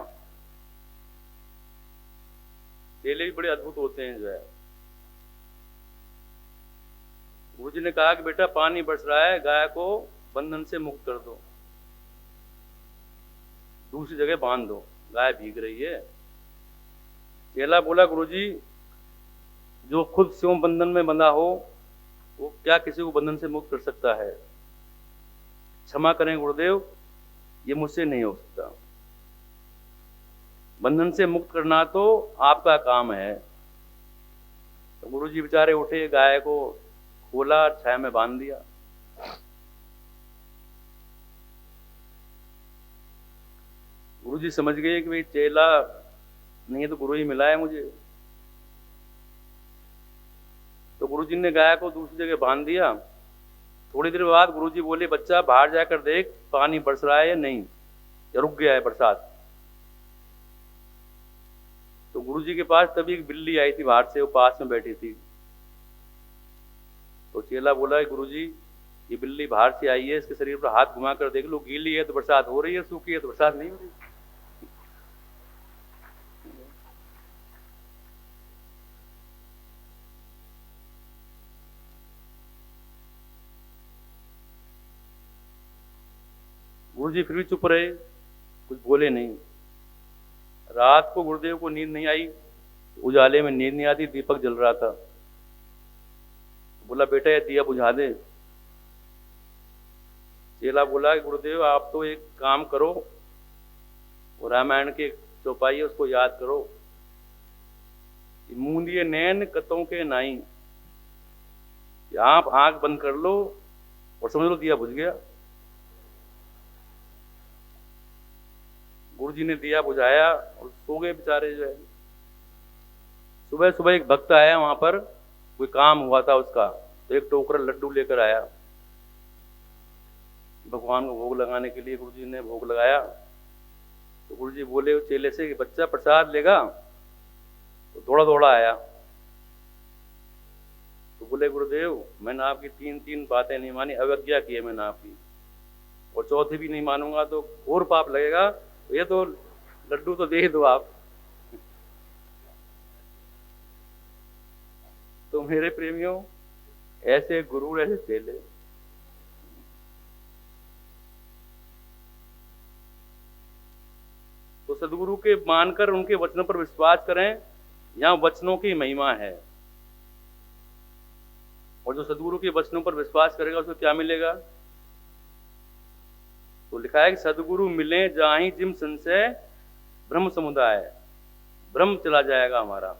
चेले भी बड़े अद्भुत होते हैं जो है। गुरुजी ने कहा कि बेटा पानी बरस रहा है, गाय को बंधन से मुक्त कर दो, दूसरी जगह बांध दो, गाय भीग रही है। चेला बोला गुरुजी जो खुद स्वयं बंधन में बंधा हो वो क्या किसी को बंधन से मुक्त कर सकता है? क्षमा करें गुरुदेव, ये मुझसे नहीं हो सकता। बंधन से मुक्त करना तो आपका काम है। तो गुरुजी बेचारे उठे, गाय को खोला, छाया में बांध दिया। गुरुजी समझ गए कि भाई चेला नहीं है तो गुरु ही मिला है मुझे। तो गुरुजी ने गाय को दूसरी जगह बांध दिया। थोड़ी देर बाद गुरुजी बोले बच्चा बाहर जाकर देख पानी बरस रहा है या नहीं, या रुक गया है बरसात। तो गुरुजी के पास तभी एक बिल्ली आई थी बाहर से, वो पास में बैठी थी। तो चेला बोला गुरुजी ये बिल्ली बाहर से आई है, इसके शरीर पर हाथ घुमा कर देख लो, गीली है तो बरसात हो रही है, सूखी है तो बरसात नहीं हो रही। गुरुजी फिर भी चुप रहे, कुछ बोले नहीं। रात को गुरुदेव को नींद नहीं आई, उजाले में नींद नहीं आती, दीपक जल रहा था। बोला बेटा ये दिया बुझा दे। चेला बोला गुरुदेव आप तो एक काम करो, रामायण के चौपाई है उसको याद करो। मूंदिए नैन कतों के नाई, आप आंख बंद कर लो और समझ लो दिया बुझ गया। गुरु जी ने दिया बुझाया और सो गए बेचारे जो है। सुबह सुबह एक भक्त आया वहां पर, कोई काम हुआ था उसका, तो एक टोकरा लड्डू लेकर आया। भगवान को भोग लगाने के लिए गुरु जी ने भोग लगाया। तो गुरु जी बोले चेले से कि बच्चा प्रसाद लेगा, तो दौड़ा दौड़ा आया। तो बोले गुरुदेव मैंने आपकी तीन बातें नहीं मानी, अवज्ञा की है मैंने आपकी, और चौथी भी नहीं मानूंगा तो और पाप लगेगा, तो ये तो लड्डू तो दे ही दो आप। तो मेरे प्रेमियों, ऐसे गुरु ऐसे चेले। तो सदगुरु के मानकर उनके वचनों पर विश्वास करें, यहां वचनों की महिमा है। और जो सदगुरु के वचनों पर विश्वास करेगा उसको क्या मिलेगा? तो लिखा है कि सदगुरु मिले जाहि जिम संशय ब्रह्म समुदाय, ब्रह्म चला जाएगा हमारा।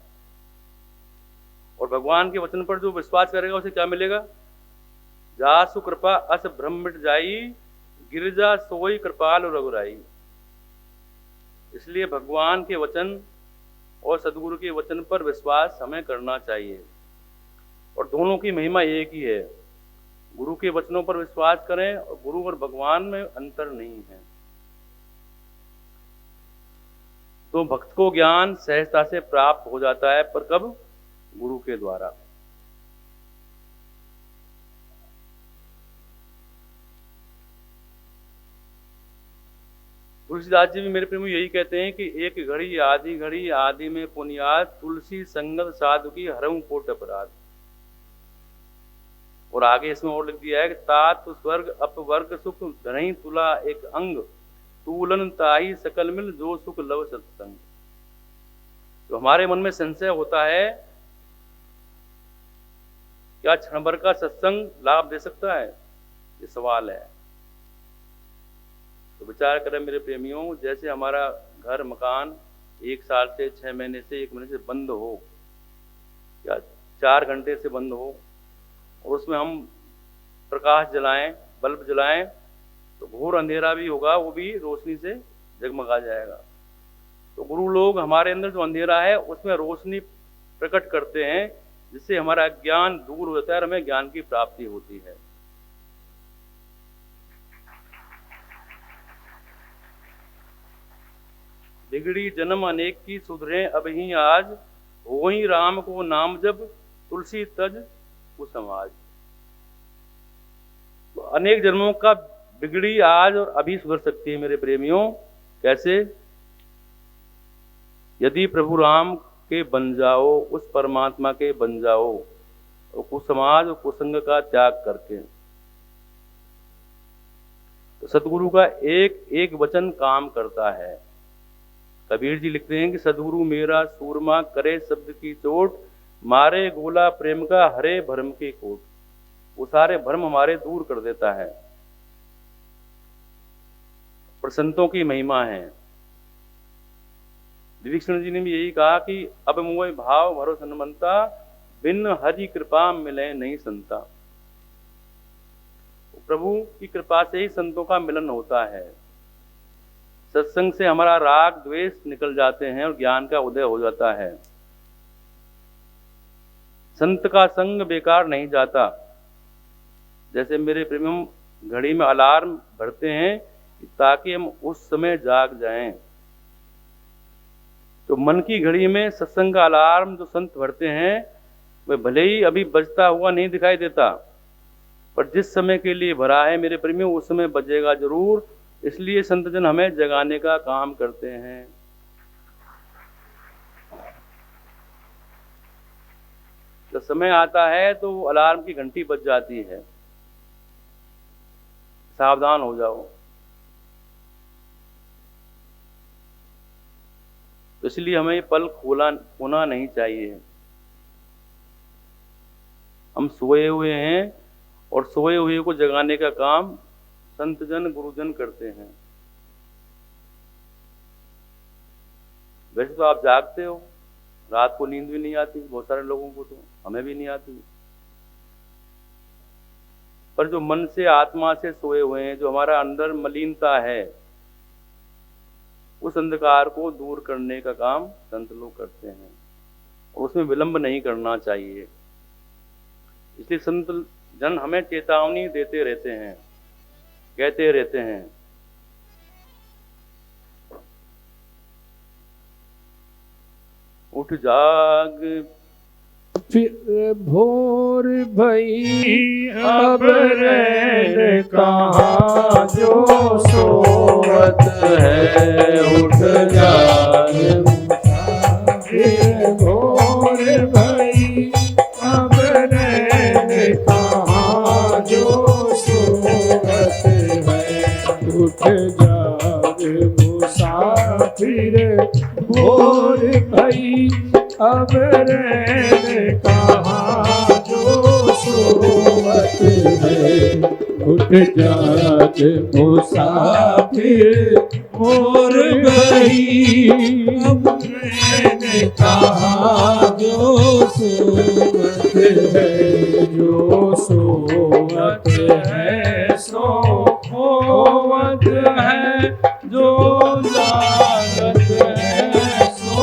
और भगवान के वचन पर जो विश्वास करेगा उसे क्या मिलेगा? जासु कृपा अस ब्रह्म मिट जाई, गिरजा सोई कृपाल रघुराई। इसलिए भगवान के वचन और सदगुरु के वचन पर विश्वास हमें करना चाहिए। और दोनों की महिमा एक ही है। गुरु के वचनों पर विश्वास करें, और गुरु और भगवान में अंतर नहीं है। तो भक्त को ज्ञान सहजता से प्राप्त हो जाता है, पर कब? गुरु के द्वारा। तुलसीदास जी भी मेरे प्रेमी यही कहते हैं कि एक घड़ी आदि में पुनियाद, तुलसी संगत साधु की हरऊं कोट अपराध। और आगे इसमें और लिख दिया है कि तात स्वर्ग अपवर्ग सुख धरई तुला एक अंग, तूलन ताई सकल मिल जो सुख लव सत्संग। तो हमारे मन में संशय होता है, क्या क्षण भर का सत्संग लाभ दे सकता है? ये सवाल है। तो विचार करें मेरे प्रेमियों, जैसे हमारा घर मकान 1 साल से 6 महीने से 1 महीने से बंद हो, या 4 घंटे से बंद हो, और उसमें हम प्रकाश जलाएं, बल्ब जलाएं, तो घोर अंधेरा भी होगा, वो भी रोशनी से जगमगा जाएगा। तो गुरु लोग हमारे अंदर जो अंधेरा है उसमें रोशनी प्रकट करते हैं, जिससे हमारा ज्ञान दूर होता है और हमें ज्ञान की प्राप्ति होती है। बिगड़ी जन्म अनेक की सुधरे अब ही आज, हो ही राम को नाम जब तुलसी तज समाज। तो अनेक जन्मों का बिगड़ी आज और अभी सुधर सकती है मेरे प्रेमियों। कैसे? यदि प्रभु राम के बन जाओ, उस परमात्मा के बन जाओ, और कुसमाज और कुसंग का त्याग करके। तो सतगुरु का एक एक वचन काम करता है। कबीर जी लिखते हैं कि सदगुरु मेरा सूरमा करे शब्द की चोट, मारे गोला प्रेम का हरे भरम की कोट। वो सारे भ्रम हमारे दूर कर देता है। और संतों की महिमा है। विभीषण जी ने भी यही कहा कि अब मोह भाव भरो सन्मंता, बिन हरि कृपा मिले नहीं संता। प्रभु की कृपा से ही संतों का मिलन होता है। सत्संग से हमारा राग द्वेष निकल जाते हैं और ज्ञान का उदय हो जाता है। संत का संग बेकार नहीं जाता। जैसे मेरे प्रेमियों घड़ी में अलार्म भरते हैं ताकि हम उस समय जाग जाएं, तो मन की घड़ी में सत्संग का अलार्म जो संत भरते हैं वह भले ही अभी बजता हुआ नहीं दिखाई देता, पर जिस समय के लिए भरा है मेरे प्रेमियों उस समय बजेगा जरूर। इसलिए संतजन हमें जगाने का काम करते हैं। जब समय आता है तो अलार्म की घंटी बज जाती है, सावधान हो जाओ। इसलिए हमें ये पल खोना नहीं चाहिए। हम सोए हुए हैं और सोए हुए को जगाने का काम संतजन गुरुजन करते हैं। वैसे तो आप जागते हो, रात को नींद भी नहीं आती बहुत सारे लोगों को, तो हमें भी नहीं आती, पर जो मन से आत्मा से सोए हुए हैं, जो हमारा अंदर मलिनता है, उस अंधकार को दूर करने का काम संत लोग करते हैं और उसमें विलंब नहीं करना चाहिए। इसलिए संत जन हमें चेतावनी देते रहते हैं, कहते रहते हैं, उठ जाग फिर भोर भई अब रैन कहाँ जो सोवत है, उठ जाग फिर भोर भई अब रैन कहाँ जो सोवत है, उठ जाग मुसाफिर भोर भई अब रैन कहाँ जो सोवत है, उठ जाग मुसाफिर भोर भई अब रैन कहाँ जो सोवत है, जो सोवत है सो खोवत है, जो जागत है सो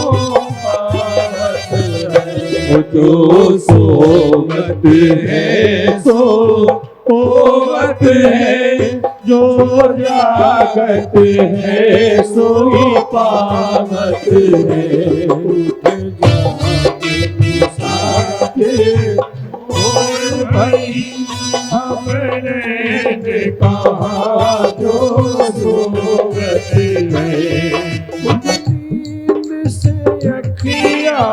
जो सोवत है सो होवत है, जो जागत है सोई पावत है, उठ जाग मुसाफिर भोर भई अब रैन कहाँ जो सोवत है, नींद से अखियाँ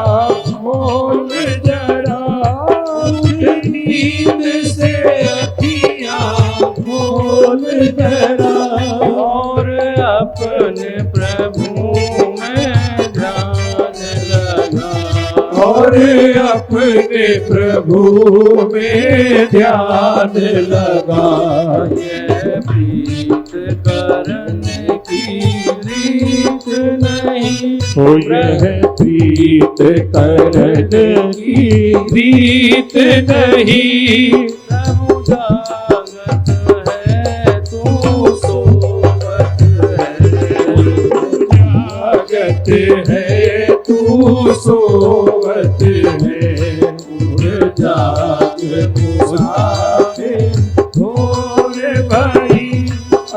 खोल जरा, नींद से अखियाँ खोल जरा, और अपने प्रभु में ध्यान लगा, और अपने प्रभु में ध्यान लगा, ये प्रीत करने की रीत नहीं, हो यह प्रीत करने की रीत नहीं, प्रभु जागत है तू सोवत जागत है तू सोवत है, उड़ जाग मुसाफिर भोर भई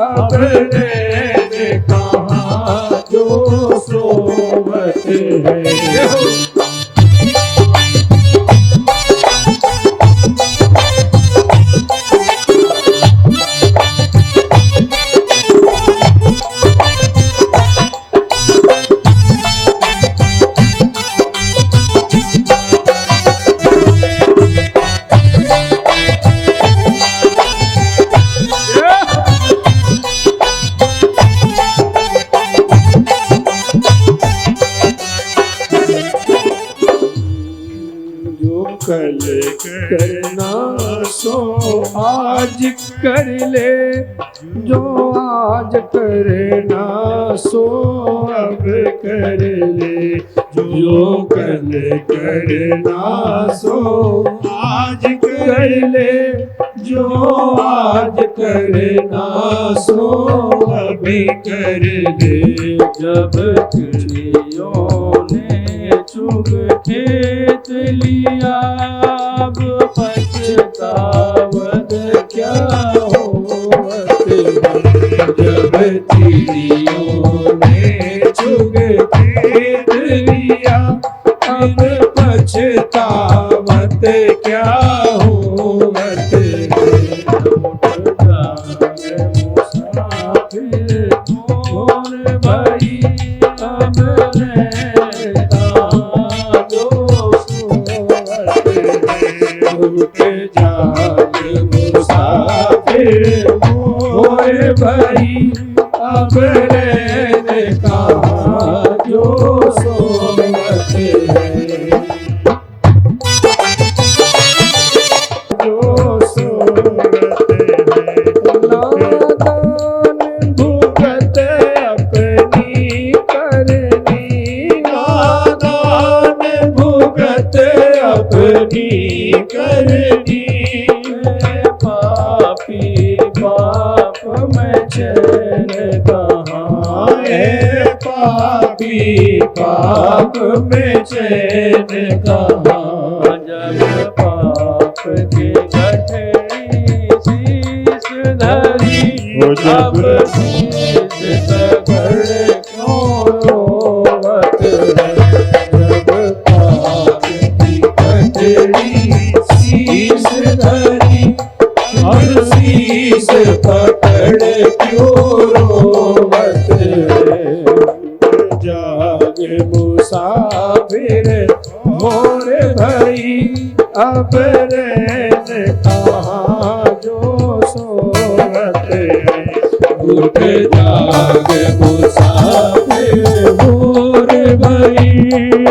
अब रैन कहाँ जो सोवत है। कल करना सो आज कर ले, जो आज करना सो अब कर ले, जो कल करना सो आज कर ले, जो आज करना सो अभी कर ले, जब चिड़ियों ने चुग खेत लिया, अब पछतावत क्या होवत है, जब चिड़ियों ने चुग खेत लिया, अब पछतावत क्या होवत है, मुसाफिर भोर भई अब रैन कहाँ जो सोवत है, उठ जाग मुसाफिर भोर भई अब रैन कहाँ जो सोवत है, जो सोवत है, नादान भुगत अपनी करनी, अपनी करनी है। पापी पाप में चैन कहाँ है पापी पाप में चैन कहाँ। जब पाप के गठरी शीश धरी अब शीश सगड़ क्यों रोवत है। जब पाप की गठरी शीश धरी अब शीश पकड़ क्यों रोवत है। जाग मुसाफिर मोर भई अब रैन कहाँ जो सोवत है। उठ जाग मुसाफिर मोर भई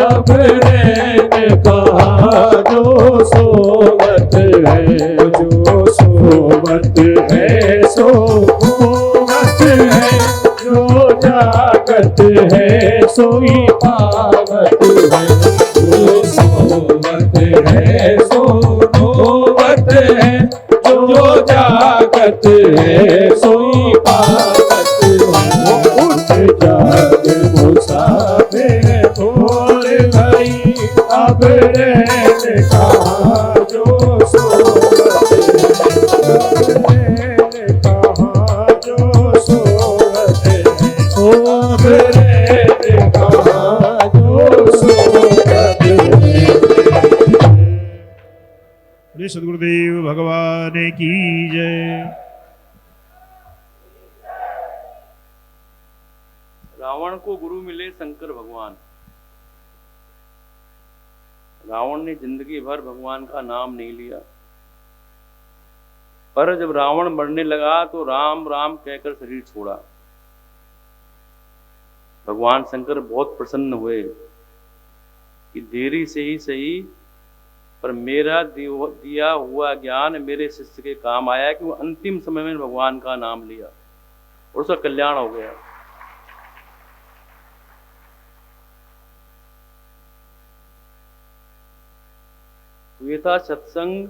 अब रैन कहाँ जो सोवत है। जो सोवत है सोवत है जो जागत है सोई पावत है। जो सोवत है सोवत है जो जागत है सोई पावत है। उठ जाग मुसाफिर मोर भई अब रैन कहाँ जो सोवत है। रैन कहाँ जो सोवत है। अब रैन कहाँ जो सोवत है। सद्गुरुदेव भगवान की जय। रावण को गुरु मिले शंकर भगवान। रावण ने जिंदगी भर भगवान का नाम नहीं लिया, पर जब रावण मरने लगा तो राम राम कहकर शरीर छोड़ा। भगवान शंकर बहुत प्रसन्न हुए कि देरी से ही सही, पर मेरा दिया हुआ ज्ञान मेरे शिष्य के काम आया कि वो अंतिम समय में भगवान का नाम लिया और उसका कल्याण हो गया। तो ये था सत्संग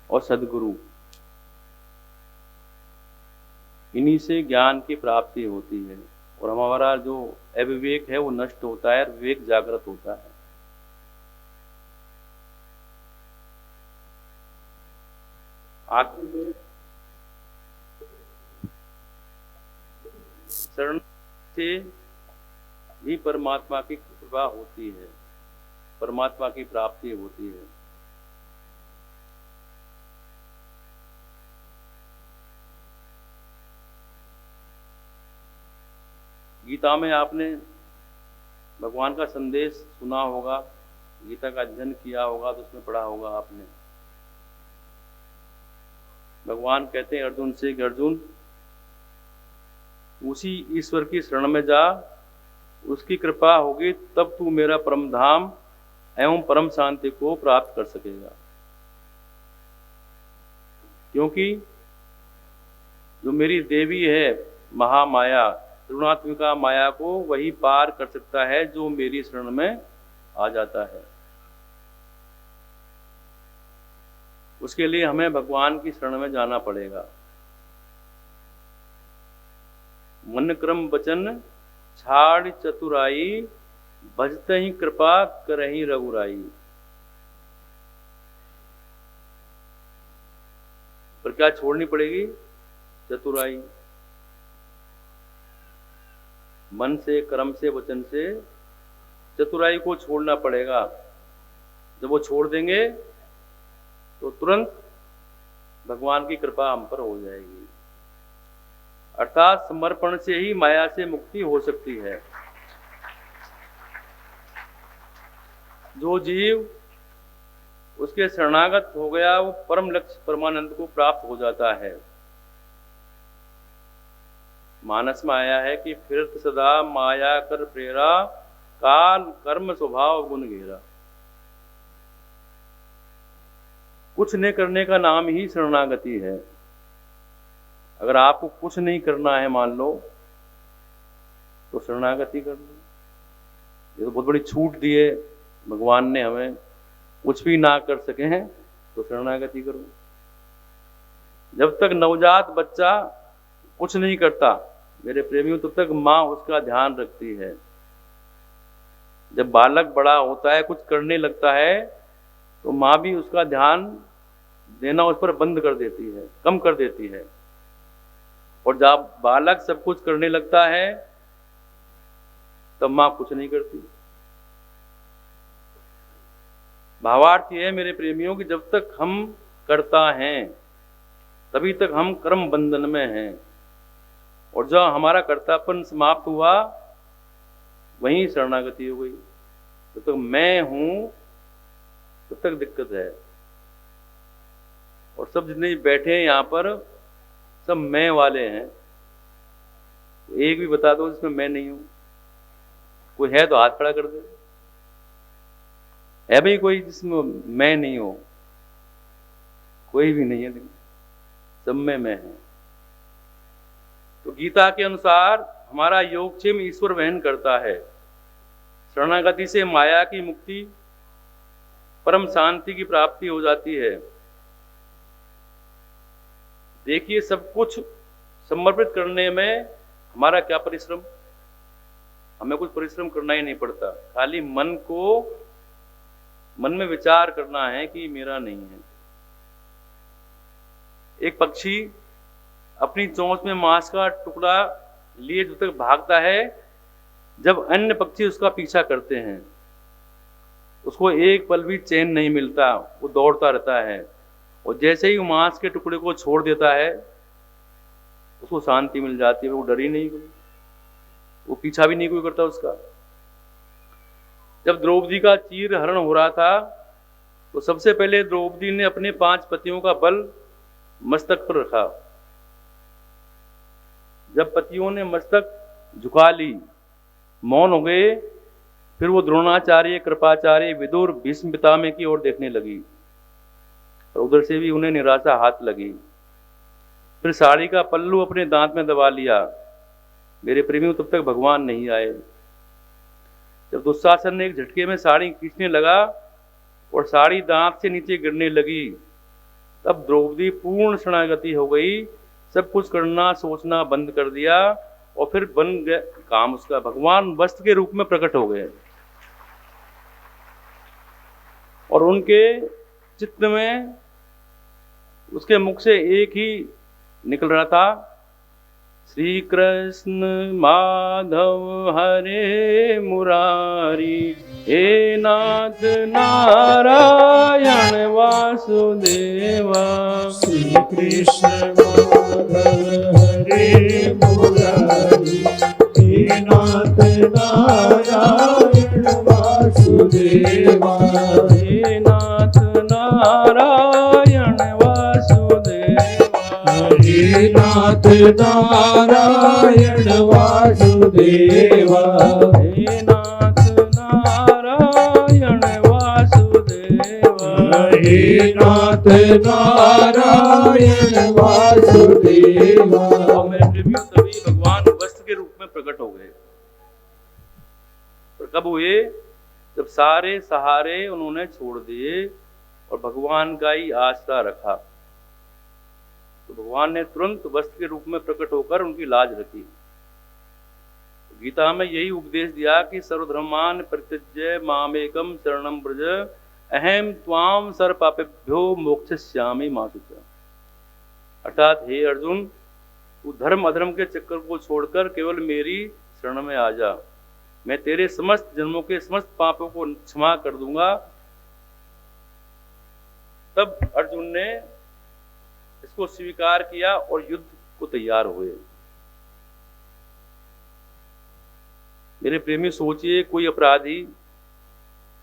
और सद्गुरु, इन्हीं से ज्ञान की प्राप्ति होती है और हमारा जो अविवेक है वो नष्ट होता है और विवेक जागृत होता है। शरण से ही परमात्मा की कृपा होती है, परमात्मा की प्राप्ति होती है। गीता में आपने भगवान का संदेश सुना होगा, गीता का अध्ययन किया होगा तो उसमें पढ़ा होगा आपने। भगवान कहते हैं अर्जुन से कि अर्जुन उसी ईश्वर की शरण में जा, उसकी कृपा होगी तब तू मेरा परम धाम एवं परम शांति को प्राप्त कर सकेगा। क्योंकि जो मेरी देवी है महामाया, त्रिगुणात्मिका माया को वही पार कर सकता है जो मेरी शरण में आ जाता है। उसके लिए हमें भगवान की शरण में जाना पड़ेगा। मन क्रम वचन छाड़ चतुराई, भजते ही कृपा करही रघुराई। पर क्या छोड़नी पड़ेगी? चतुराई। मन से, कर्म से, वचन से चतुराई को छोड़ना पड़ेगा। जब वो छोड़ देंगे तो तुरंत भगवान की कृपा हम पर हो जाएगी। अर्थात समर्पण से ही माया से मुक्ति हो सकती है। जो जीव उसके शरणागत हो गया वो परम लक्ष्य परमानंद को प्राप्त हो जाता है। मानस में आया है कि फिरत सदा माया कर प्रेरा, काल कर्म स्वभाव गुण घेरा। कुछ नहीं करने का नाम ही शरणागति है। अगर आपको कुछ नहीं करना है मान लो तो शरणागति कर लो। ये तो बहुत बड़ी छूट दी है भगवान ने हमें कुछ भी ना कर सके हैं तो शरणागति करो। जब तक नवजात बच्चा कुछ नहीं करता मेरे प्रेमियों, तब तक माँ उसका ध्यान रखती है। जब बालक बड़ा होता है, कुछ करने लगता है, तो माँ भी उसका ध्यान देना उस पर बंद कर देती है, कम कर देती है। और जब बालक सब कुछ करने लगता है तब माँ कुछ नहीं करती। भावार्थ ये है मेरे प्रेमियों कि जब तक हम करता हैं तभी तक हम कर्म बंधन में हैं, और जब हमारा कर्तापन समाप्त हुआ वहीं शरणागति हो गई। जब तक मैं हूं तब तक दिक्कत है। और सब जितने भी बैठे हैं यहाँ पर सब मैं वाले हैं। एक भी बता दो जिसमें मैं नहीं हूं। कोई है तो हाथ खड़ा कर दे। है भाई कोई जिसमें मैं नहीं हो? कोई भी नहीं है, सब में मैं है। तो गीता के अनुसार हमारा योगक्षेम ईश्वर वहन करता है। शरणागति से माया की मुक्ति, परम शांति की प्राप्ति हो जाती है। देखिए, सब कुछ समर्पित करने में हमारा क्या परिश्रम, हमें कुछ परिश्रम करना ही नहीं पड़ता। खाली मन में विचार करना है कि मेरा नहीं है। एक पक्षी अपनी चोंच में मांस का टुकड़ा लिए जब तक भागता है, जब अन्य पक्षी उसका पीछा करते हैं उसको एक पल भी चैन नहीं मिलता, वो दौड़ता रहता है। और जैसे ही वो मांस के टुकड़े को छोड़ देता है उसको शांति मिल जाती है। वो डर ही नहीं, वो पीछा भी नहीं कोई करता उसका। जब द्रौपदी का चीर हरण हो रहा था तो सबसे पहले द्रौपदी ने अपने 5 पतियों का बल मस्तक पर रखा। जब पतियों ने मस्तक झुका ली, मौन हो गए, फिर वो द्रोणाचार्य, कृपाचार्य, विदुर, भीष्म पितामह की ओर देखने लगी और उधर से भी उन्हें निराशा हाथ लगी। फिर साड़ी का पल्लू अपने दांत में दबा लिया। मेरे प्रेमियों, तब तक भगवान नहीं आए। जब दुशासन ने एक झटके में साड़ी खींचने लगा और साड़ी दांत से नीचे गिरने लगी, तब द्रौपदी पूर्ण शरणागति हो गई। सब कुछ करना सोचना बंद कर दिया और फिर बन गया काम उसका। भगवान वस्त्र के रूप में प्रकट हो गए और उनके चित्त में उसके मुख से एक ही निकल रहा था, श्री कृष्ण माधव हरे मुरारी, हे नाथ नारायण वासुदेवा। श्री कृष्ण माधव हरे मुरारी, हे नाथ नारायण वासुदेवा। हे नाथ नारायण वासुदेवा। हे नाथ नारायण वासुदेवा। हे नाथ नारायण वासुदेवा। हे नाथ नारायण वासुदेवा। और मेरे प्रेमियों, सभी भगवान वस्त्र के रूप में प्रकट हो गए। और कब हुए? जब सारे सहारे उन्होंने छोड़ दिए और भगवान का ही आसरा रखा, तो भगवान ने तुरंत वस्त्र के रूप में प्रकट होकर उनकी लाज रखी। गीता में यही उपदेश दिया कि सर्वधर्मान परित्यज्य मामेकम शरणं व्रज, अहम त्वाम सर्व पापेभ्यो मोक्षयिष्यामि मा शुचः। अर्थात हे अर्जुन, तू धर्म अधर्म के चक्कर को छोड़कर केवल मेरी शरण में आ जा, मैं तेरे समस्त जन्मों के समस्त पापों को क्षमा कर दूंगा। तब अर्जुन ने इसको स्वीकार किया और युद्ध को तैयार हुए। मेरे प्रेमी, सोचिए, कोई अपराधी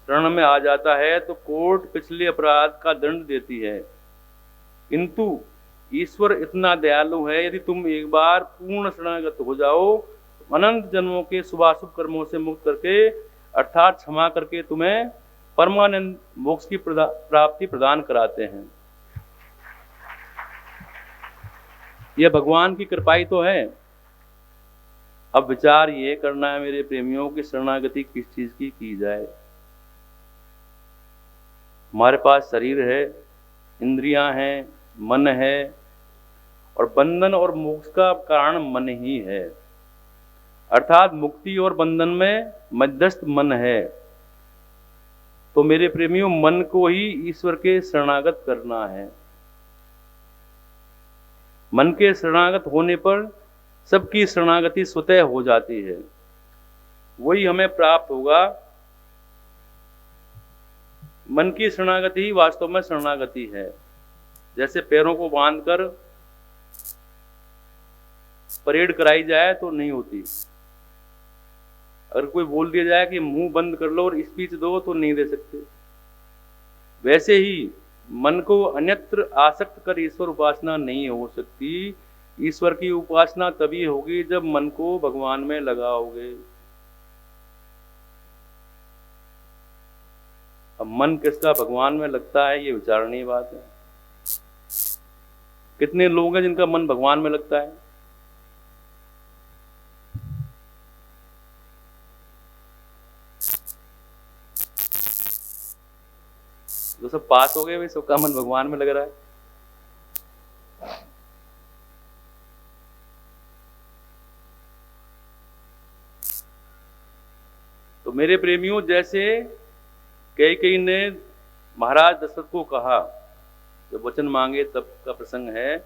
शरण में आ जाता है तो कोर्ट पिछले अपराध का दंड देती है, किंतु ईश्वर इतना दयालु है, यदि तुम एक बार पूर्ण शरणागत हो जाओ, अनंत जन्मों के शुभाशुभ कर्मों से मुक्त करके अर्थात क्षमा करके तुम्हें परमानंद मोक्ष की प्राप्ति प्रदान कराते हैं। यह भगवान की कृपा ही तो है। अब विचार ये करना है मेरे प्रेमियों की शरणागति किस चीज की जाए। हमारे पास शरीर है, इंद्रियां हैं, मन है, और बंधन और मोक्ष का कारण मन ही है। अर्थात मुक्ति और बंधन में मध्यस्थ मन है। तो मेरे प्रेमियों, मन को ही ईश्वर के शरणागत करना है। मन के शरणागत होने पर सबकी शरणागति स्वतः हो जाती है, वही हमें प्राप्त होगा। मन की शरणागति ही वास्तव में शरणागति है। जैसे पैरों को बांधकर परेड कराई जाए तो नहीं होती। अगर कोई बोल दिया जाए कि मुंह बंद कर लो और स्पीच दो तो नहीं दे सकते। वैसे ही मन को अन्यत्र आसक्त कर ईश्वर उपासना नहीं हो सकती। ईश्वर की उपासना तभी होगी जब मन को भगवान में लगाओगे। अब मन किसका भगवान में लगता है, ये विचारणीय बात है। कितने लोग हैं जिनका मन भगवान में लगता है? जो सब पास हो गए वे सबका मन भगवान में लग रहा है। तो मेरे प्रेमियों, जैसे कैकेयी ने महाराज दशरथ को कहा, जब वचन मांगे तब का प्रसंग है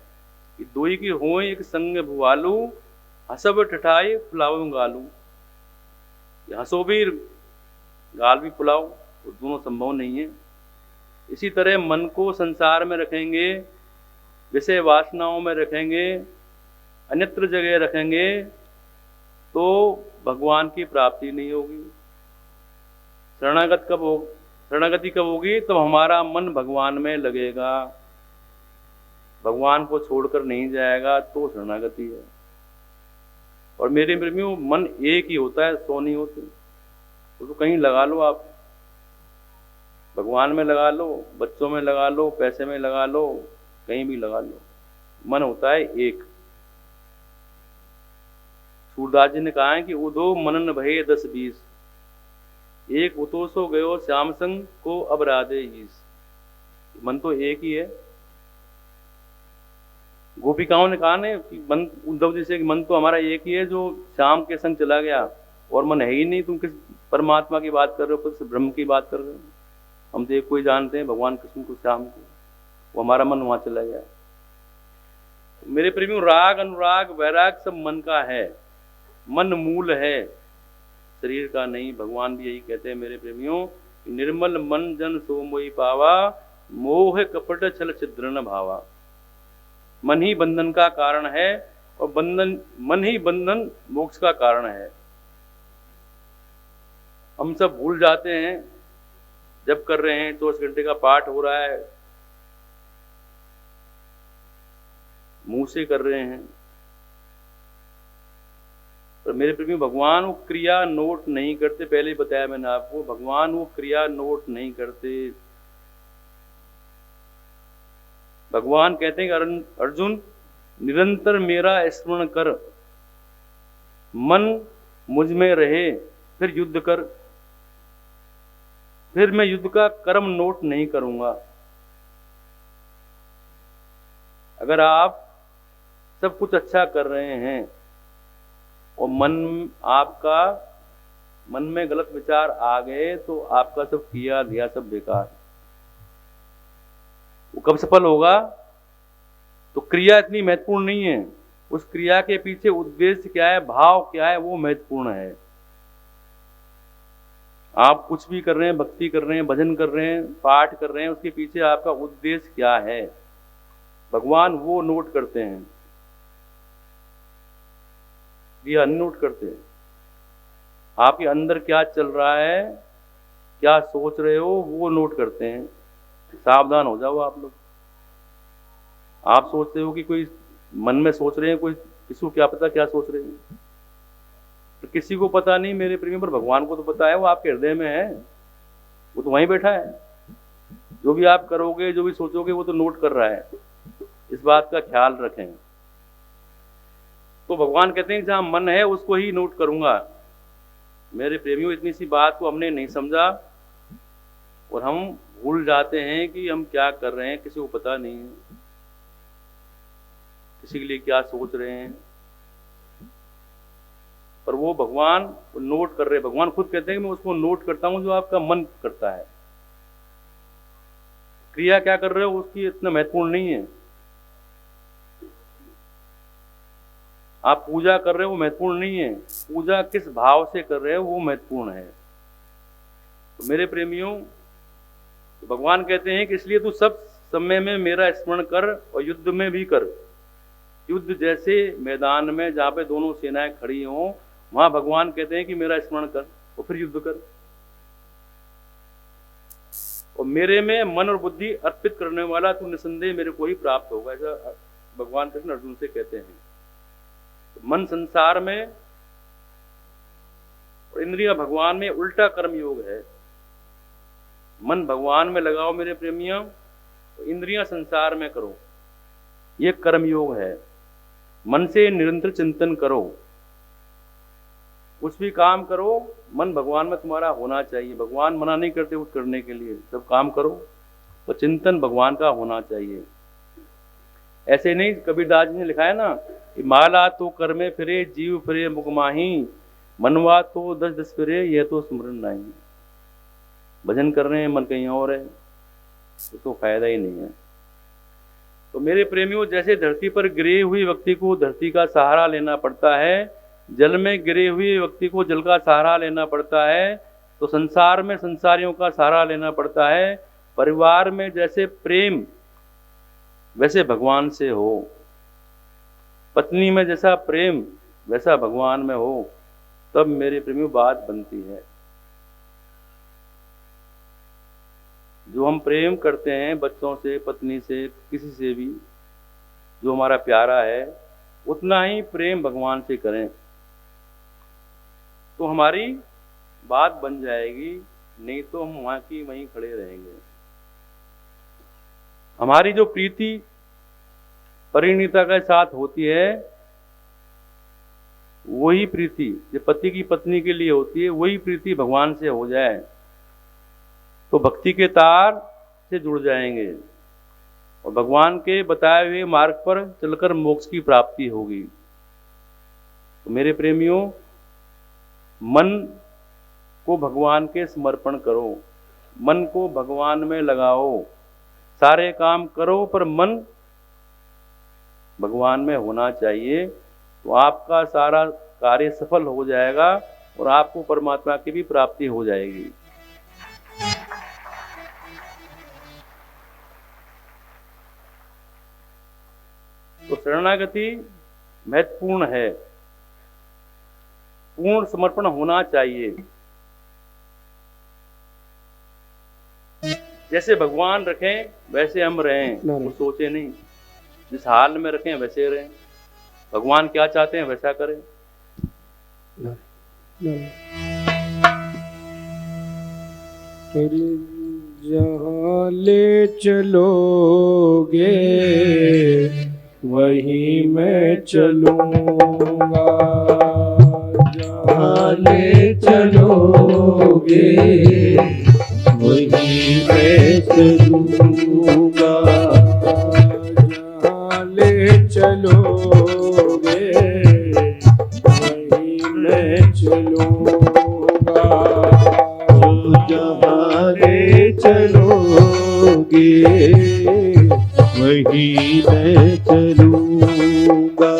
कि दोई की होय एक संग भुआलू, हसब ठठाए फुलाओ गालू। हंसो भी गाल भी फुलाओ, तो दोनों संभव नहीं है। इसी तरह मन को संसार में रखेंगे, विषय वासनाओं में रखेंगे, अन्यत्र जगह रखेंगे तो भगवान की प्राप्ति नहीं होगी। शरणागति कब होगी? तब हमारा मन भगवान में लगेगा, भगवान को छोड़कर नहीं जाएगा, तो शरणागति है। और मेरे प्रेमियों, मन एक ही होता है, 100 नहीं होते। तो कहीं लगा लो आप, भगवान में लगा लो, बच्चों में लगा लो, पैसे में लगा लो, कहीं भी लगा लो, मन होता है एक। सूरदास जी ने कहा है कि उदो मनन भये 10-20, एक उतो सो गयो श्याम संग को अब राधे ईस। मन तो एक ही है। गोपिकाओं ने कहा ना कि मन, उद्धव जी से, कि मन तो हमारा एक ही है जो श्याम के संग चला गया, और मन है ही नहीं। तुम किस परमात्मा की बात कर रहे हो, किस ब्रह्म की बात कर रहे हो? हम तो एक को ही जानते हैं, भगवान कृष्ण को, श्याम को। वो हमारा मन वहां चला गया। मेरे प्रेमियों, राग अनुराग वैराग सब मन का है। मन मूल है, शरीर का नहीं। भगवान भी यही कहते हैं मेरे प्रेमियों, निर्मल मन जन सो मोहि पावा, मोह कपट छल छिद्र न भावा। मन ही बंधन का कारण है, और मन ही बंधन मोक्ष का कारण है। हम सब भूल जाते हैं, जब कर रहे हैं 24 घंटे का पाठ हो रहा है, मुंह से कर रहे हैं, पर मेरे प्रेमी, भगवान वो क्रिया नोट नहीं करते। पहले ही बताया मैंने आपको, भगवान वो क्रिया नोट नहीं करते। भगवान कहते हैं कि अर्जुन, निरंतर मेरा स्मरण कर, मन मुझ में रहे, फिर युद्ध कर। फिर मैं युद्ध का कर्म नोट नहीं करूंगा। अगर आप सब कुछ अच्छा कर रहे हैं और मन में गलत विचार आ गए, तो आपका सब किया दिया सब बेकार। वो कब सफल होगा? तो क्रिया इतनी महत्वपूर्ण नहीं है, उस क्रिया के पीछे उद्देश्य क्या है, भाव क्या है, वो महत्वपूर्ण है। आप कुछ भी कर रहे हैं, भक्ति कर रहे हैं, भजन कर रहे हैं, पाठ कर रहे हैं, उसके पीछे आपका उद्देश्य क्या है, भगवान वो नोट करते हैं, ये नोट करते हैं। आपके अंदर क्या चल रहा है, क्या सोच रहे हो, वो नोट करते हैं। सावधान हो जाओ आप लोग। आप सोचते हो कि कोई मन में सोच रहे हैं, कोई किसी को क्या पता क्या सोच रहे हैं, तो किसी को पता नहीं मेरे प्रेमी, पर भगवान को तो पता है, वो आपके हृदय में है, वो तो वहीं बैठा है। जो भी आप करोगे, जो भी सोचोगे, वो तो नोट कर रहा है। इस बात का ख्याल रखें। तो भगवान कहते हैं जहां मन है उसको ही नोट करूंगा। मेरे प्रेमियों, इतनी सी बात को हमने नहीं समझा। और हम भूल जाते हैं कि हम क्या कर रहे हैं, किसी को पता नहीं है, किसी के लिए क्या सोच रहे हैं, पर वो भगवान नोट कर रहे हैं। भगवान खुद कहते हैं कि मैं उसको नोट करता हूं जो आपका मन करता है। क्रिया क्या कर रहे हो उसकी इतना महत्वपूर्ण नहीं है, आप पूजा कर रहे हो वो महत्वपूर्ण नहीं है, पूजा किस भाव से कर रहे हो वो महत्वपूर्ण है। तो मेरे प्रेमियों, तो भगवान कहते हैं कि इसलिए तू सब समय में मेरा स्मरण कर और युद्ध में भी कर। युद्ध जैसे मैदान में जहाँ पे दोनों सेनाएं खड़ी हों, वहां भगवान कहते हैं कि मेरा स्मरण कर और फिर युद्ध कर। और मेरे में मन और बुद्धि अर्पित करने वाला तू निसंदेह मेरे को ही प्राप्त होगा, ऐसा भगवान कृष्ण अर्जुन से कहते हैं। तो मन संसार में और इंद्रिया भगवान में उल्टा कर्म योग है। मन भगवान में लगाओ मेरे प्रेमियों, तो इंद्रियां संसार में करो, ये कर्म योग है। मन से निरंतर चिंतन करो, कुछ भी काम करो मन भगवान में तुम्हारा होना चाहिए। भगवान मना नहीं करते कुछ करने के लिए, सब काम करो तो चिंतन भगवान का होना चाहिए। ऐसे नहीं, कबीरदास जी ने लिखा है ना कि माला तो कर में फिरे जीव फिरे मुगमाही, मनवा तो दस दस फिरे यह तो स्मरण नहीं। भजन कर रहे हैं मन कहीं और है, तो फायदा ही नहीं है। तो मेरे प्रेमियों, जैसे धरती पर गिरे हुए व्यक्ति को धरती का सहारा लेना पड़ता है, जल में गिरे हुए व्यक्ति को जल का सहारा लेना पड़ता है, तो संसार में संसारियों का सहारा लेना पड़ता है। परिवार में जैसे प्रेम वैसे भगवान से हो, पत्नी में जैसा प्रेम वैसा भगवान में हो, तब मेरे प्रेमियों बात बनती है। जो हम प्रेम करते हैं बच्चों से, पत्नी से, किसी से भी जो हमारा प्यारा है, उतना ही प्रेम भगवान से करें तो हमारी बात बन जाएगी, नहीं तो हम वहां की वहीं खड़े रहेंगे। हमारी जो प्रीति परिणीता के साथ होती है, वही प्रीति जो पति की पत्नी के लिए होती है, वही प्रीति भगवान से हो जाए तो भक्ति के तार से जुड़ जाएंगे और भगवान के बताए हुए मार्ग पर चलकर मोक्ष की प्राप्ति होगी। तो मेरे प्रेमियों, मन को भगवान के समर्पण करो, मन को भगवान में लगाओ, सारे काम करो पर मन भगवान में होना चाहिए, तो आपका सारा कार्य सफल हो जाएगा और आपको परमात्मा की भी प्राप्ति हो जाएगी। तो शरणागति महत्वपूर्ण है, पूर्ण समर्पण होना चाहिए। जैसे भगवान रखें वैसे हम रहें, वो सोचे नहीं, जिस हाल में रखें वैसे रहें, भगवान क्या चाहते हैं वैसा करें। जहाँ ले चलोगे वहीं मैं चलूंगा, जहाँ ले चलोगे वहीं मैं चलूंगा, जहाँ ले चलोगे वहीं मैं चलूंगा, जहाँ ले चलोगे वहीं मैं चलूंगा,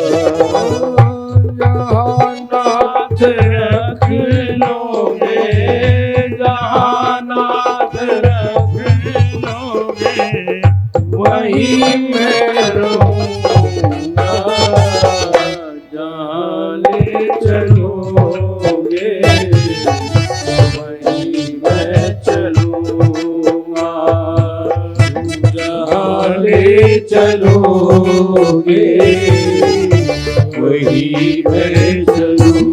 जहाँ नाथ रख लोगे, जहाँ नाथ रख लोगे वहीं मैं रहूंगा, जहाँ ले चलोगे वहीं मैं चलूंगा, जहाँ ले चलोगे वहीं मैं चलूंगा।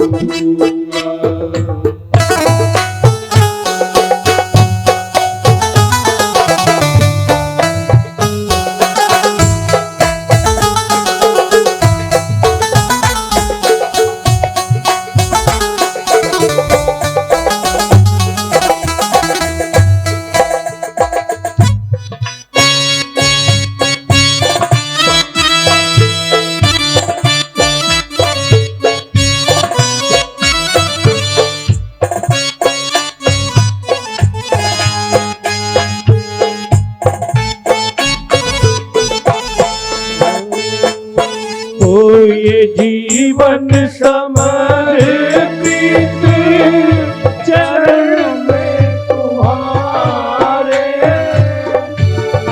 जीवन समर्पित चरण में तुम्हारे,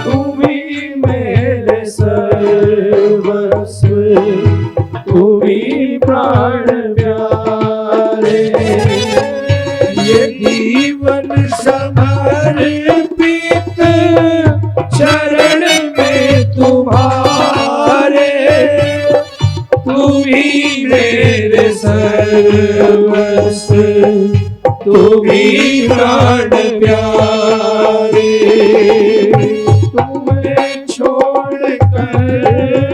तुम ही मेरे सर्वस्व, तुम ही प्राण प्यारे। ये जीवन समर्पित चरण में तुम्हारे, तुम ही मेरे सर्वस्व, तुम ही प्राण प्यारे। तुम्हें छोड़ कर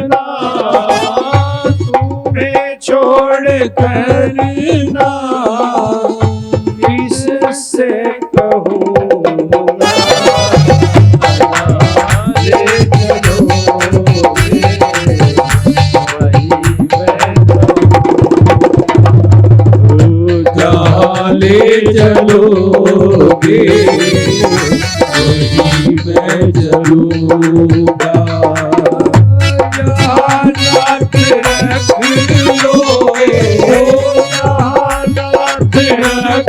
ना, तुम्हें छोड़ कर ना, किससे कहूँगा, ले चलो ले चलोगे वहीं मैं चलूंगा। जहाँ नाथ रख लोगे, जहाँ नाथ रख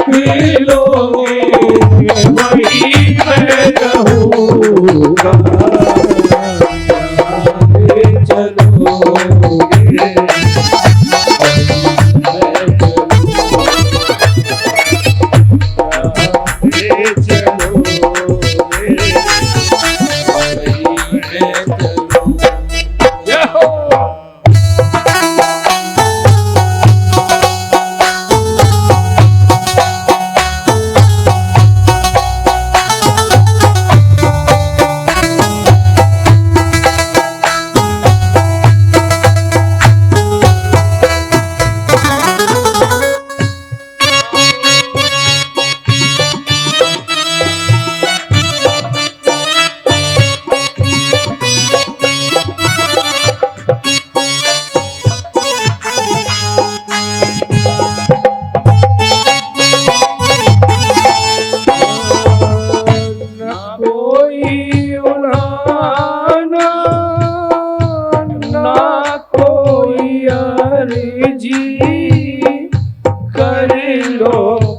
लोगे, वहीं मैं रहूंगा। ले चलोगे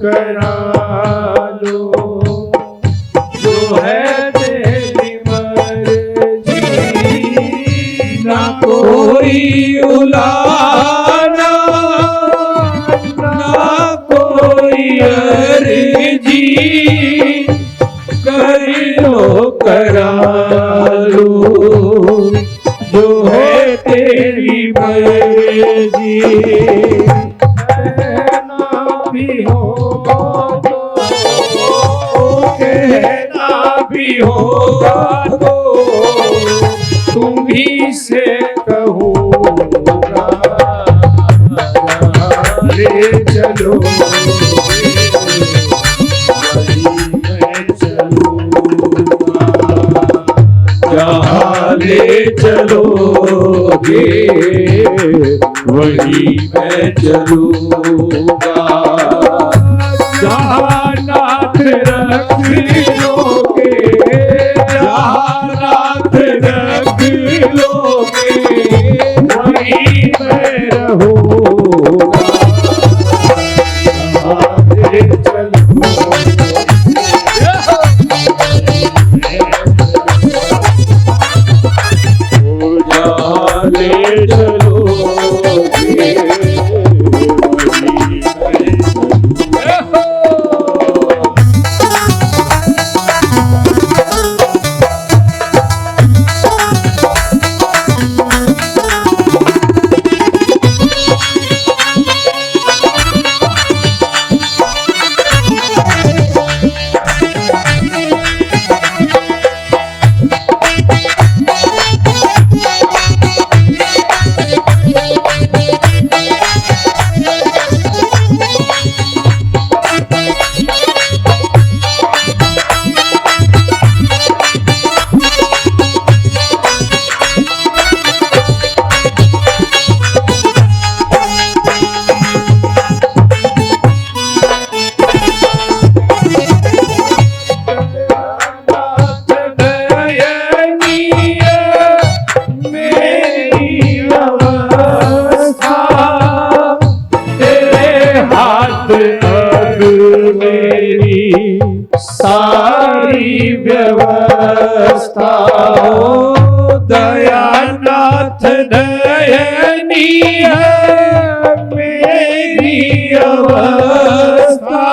करा लो, जो है तेरी मर्जी, ना कोई उलाना, ना कोई अर्जी, कर लो करा लो, जो है तेरी मर्जी। भी होगा तो, कहना भी होगा तो, तुम ही से कहूँगा। ले चलो मैं चलूँगा, जहाँ ले चलोगे वहीं मैं चलूँगा। जहाँ नाथ रख लोगे, जहाँ नाथ रख लोगे, वहीं मैं रहूँगा। ले चलो जहाँ ले चलोगे वहीं मैं दयानाथ दयनीय मेरी अवस्था,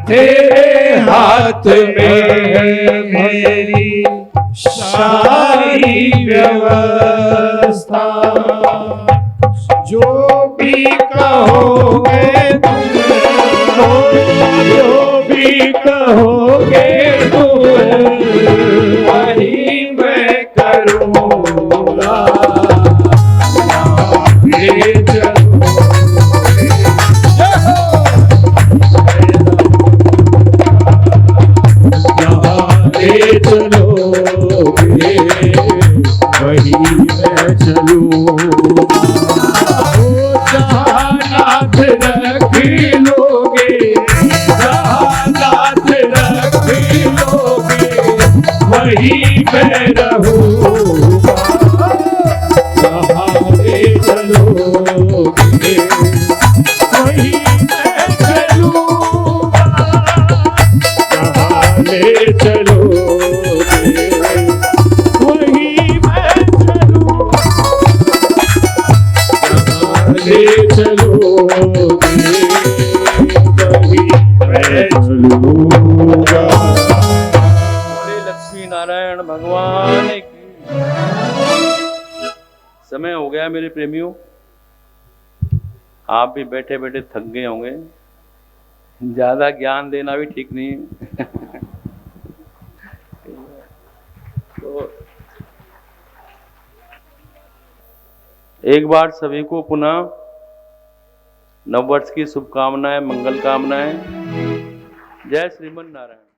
तेरे हाथ में है मेरी सारी व्यवस्था। जो भी कहोगे तुम, जो भी कहोगे तुम, वही मैं करूँगा। ले चलो, ले चलोगे वही मैं चलूँगा। जहाँ नाथ रख लोगे, जहाँ नाथ रख लोगे वही मैं रहूँगा। जहाँ ले चलोगे वही मैं चलूँगा। जहाँ ले चलोगे वही मैं चलूँगा। ले चलोगे वही मैं चलूँगा। बोले लक्ष्मी नारायण भगवान की। समय हो गया मेरे प्रेमियों, आप भी बैठे बैठे थक गए होंगे, ज्यादा ज्ञान देना भी ठीक नहीं है। तो एक बार सभी को पुनः नववर्ष की शुभकामनाएं, मंगल कामनाएं। जय श्रीमन नारायण।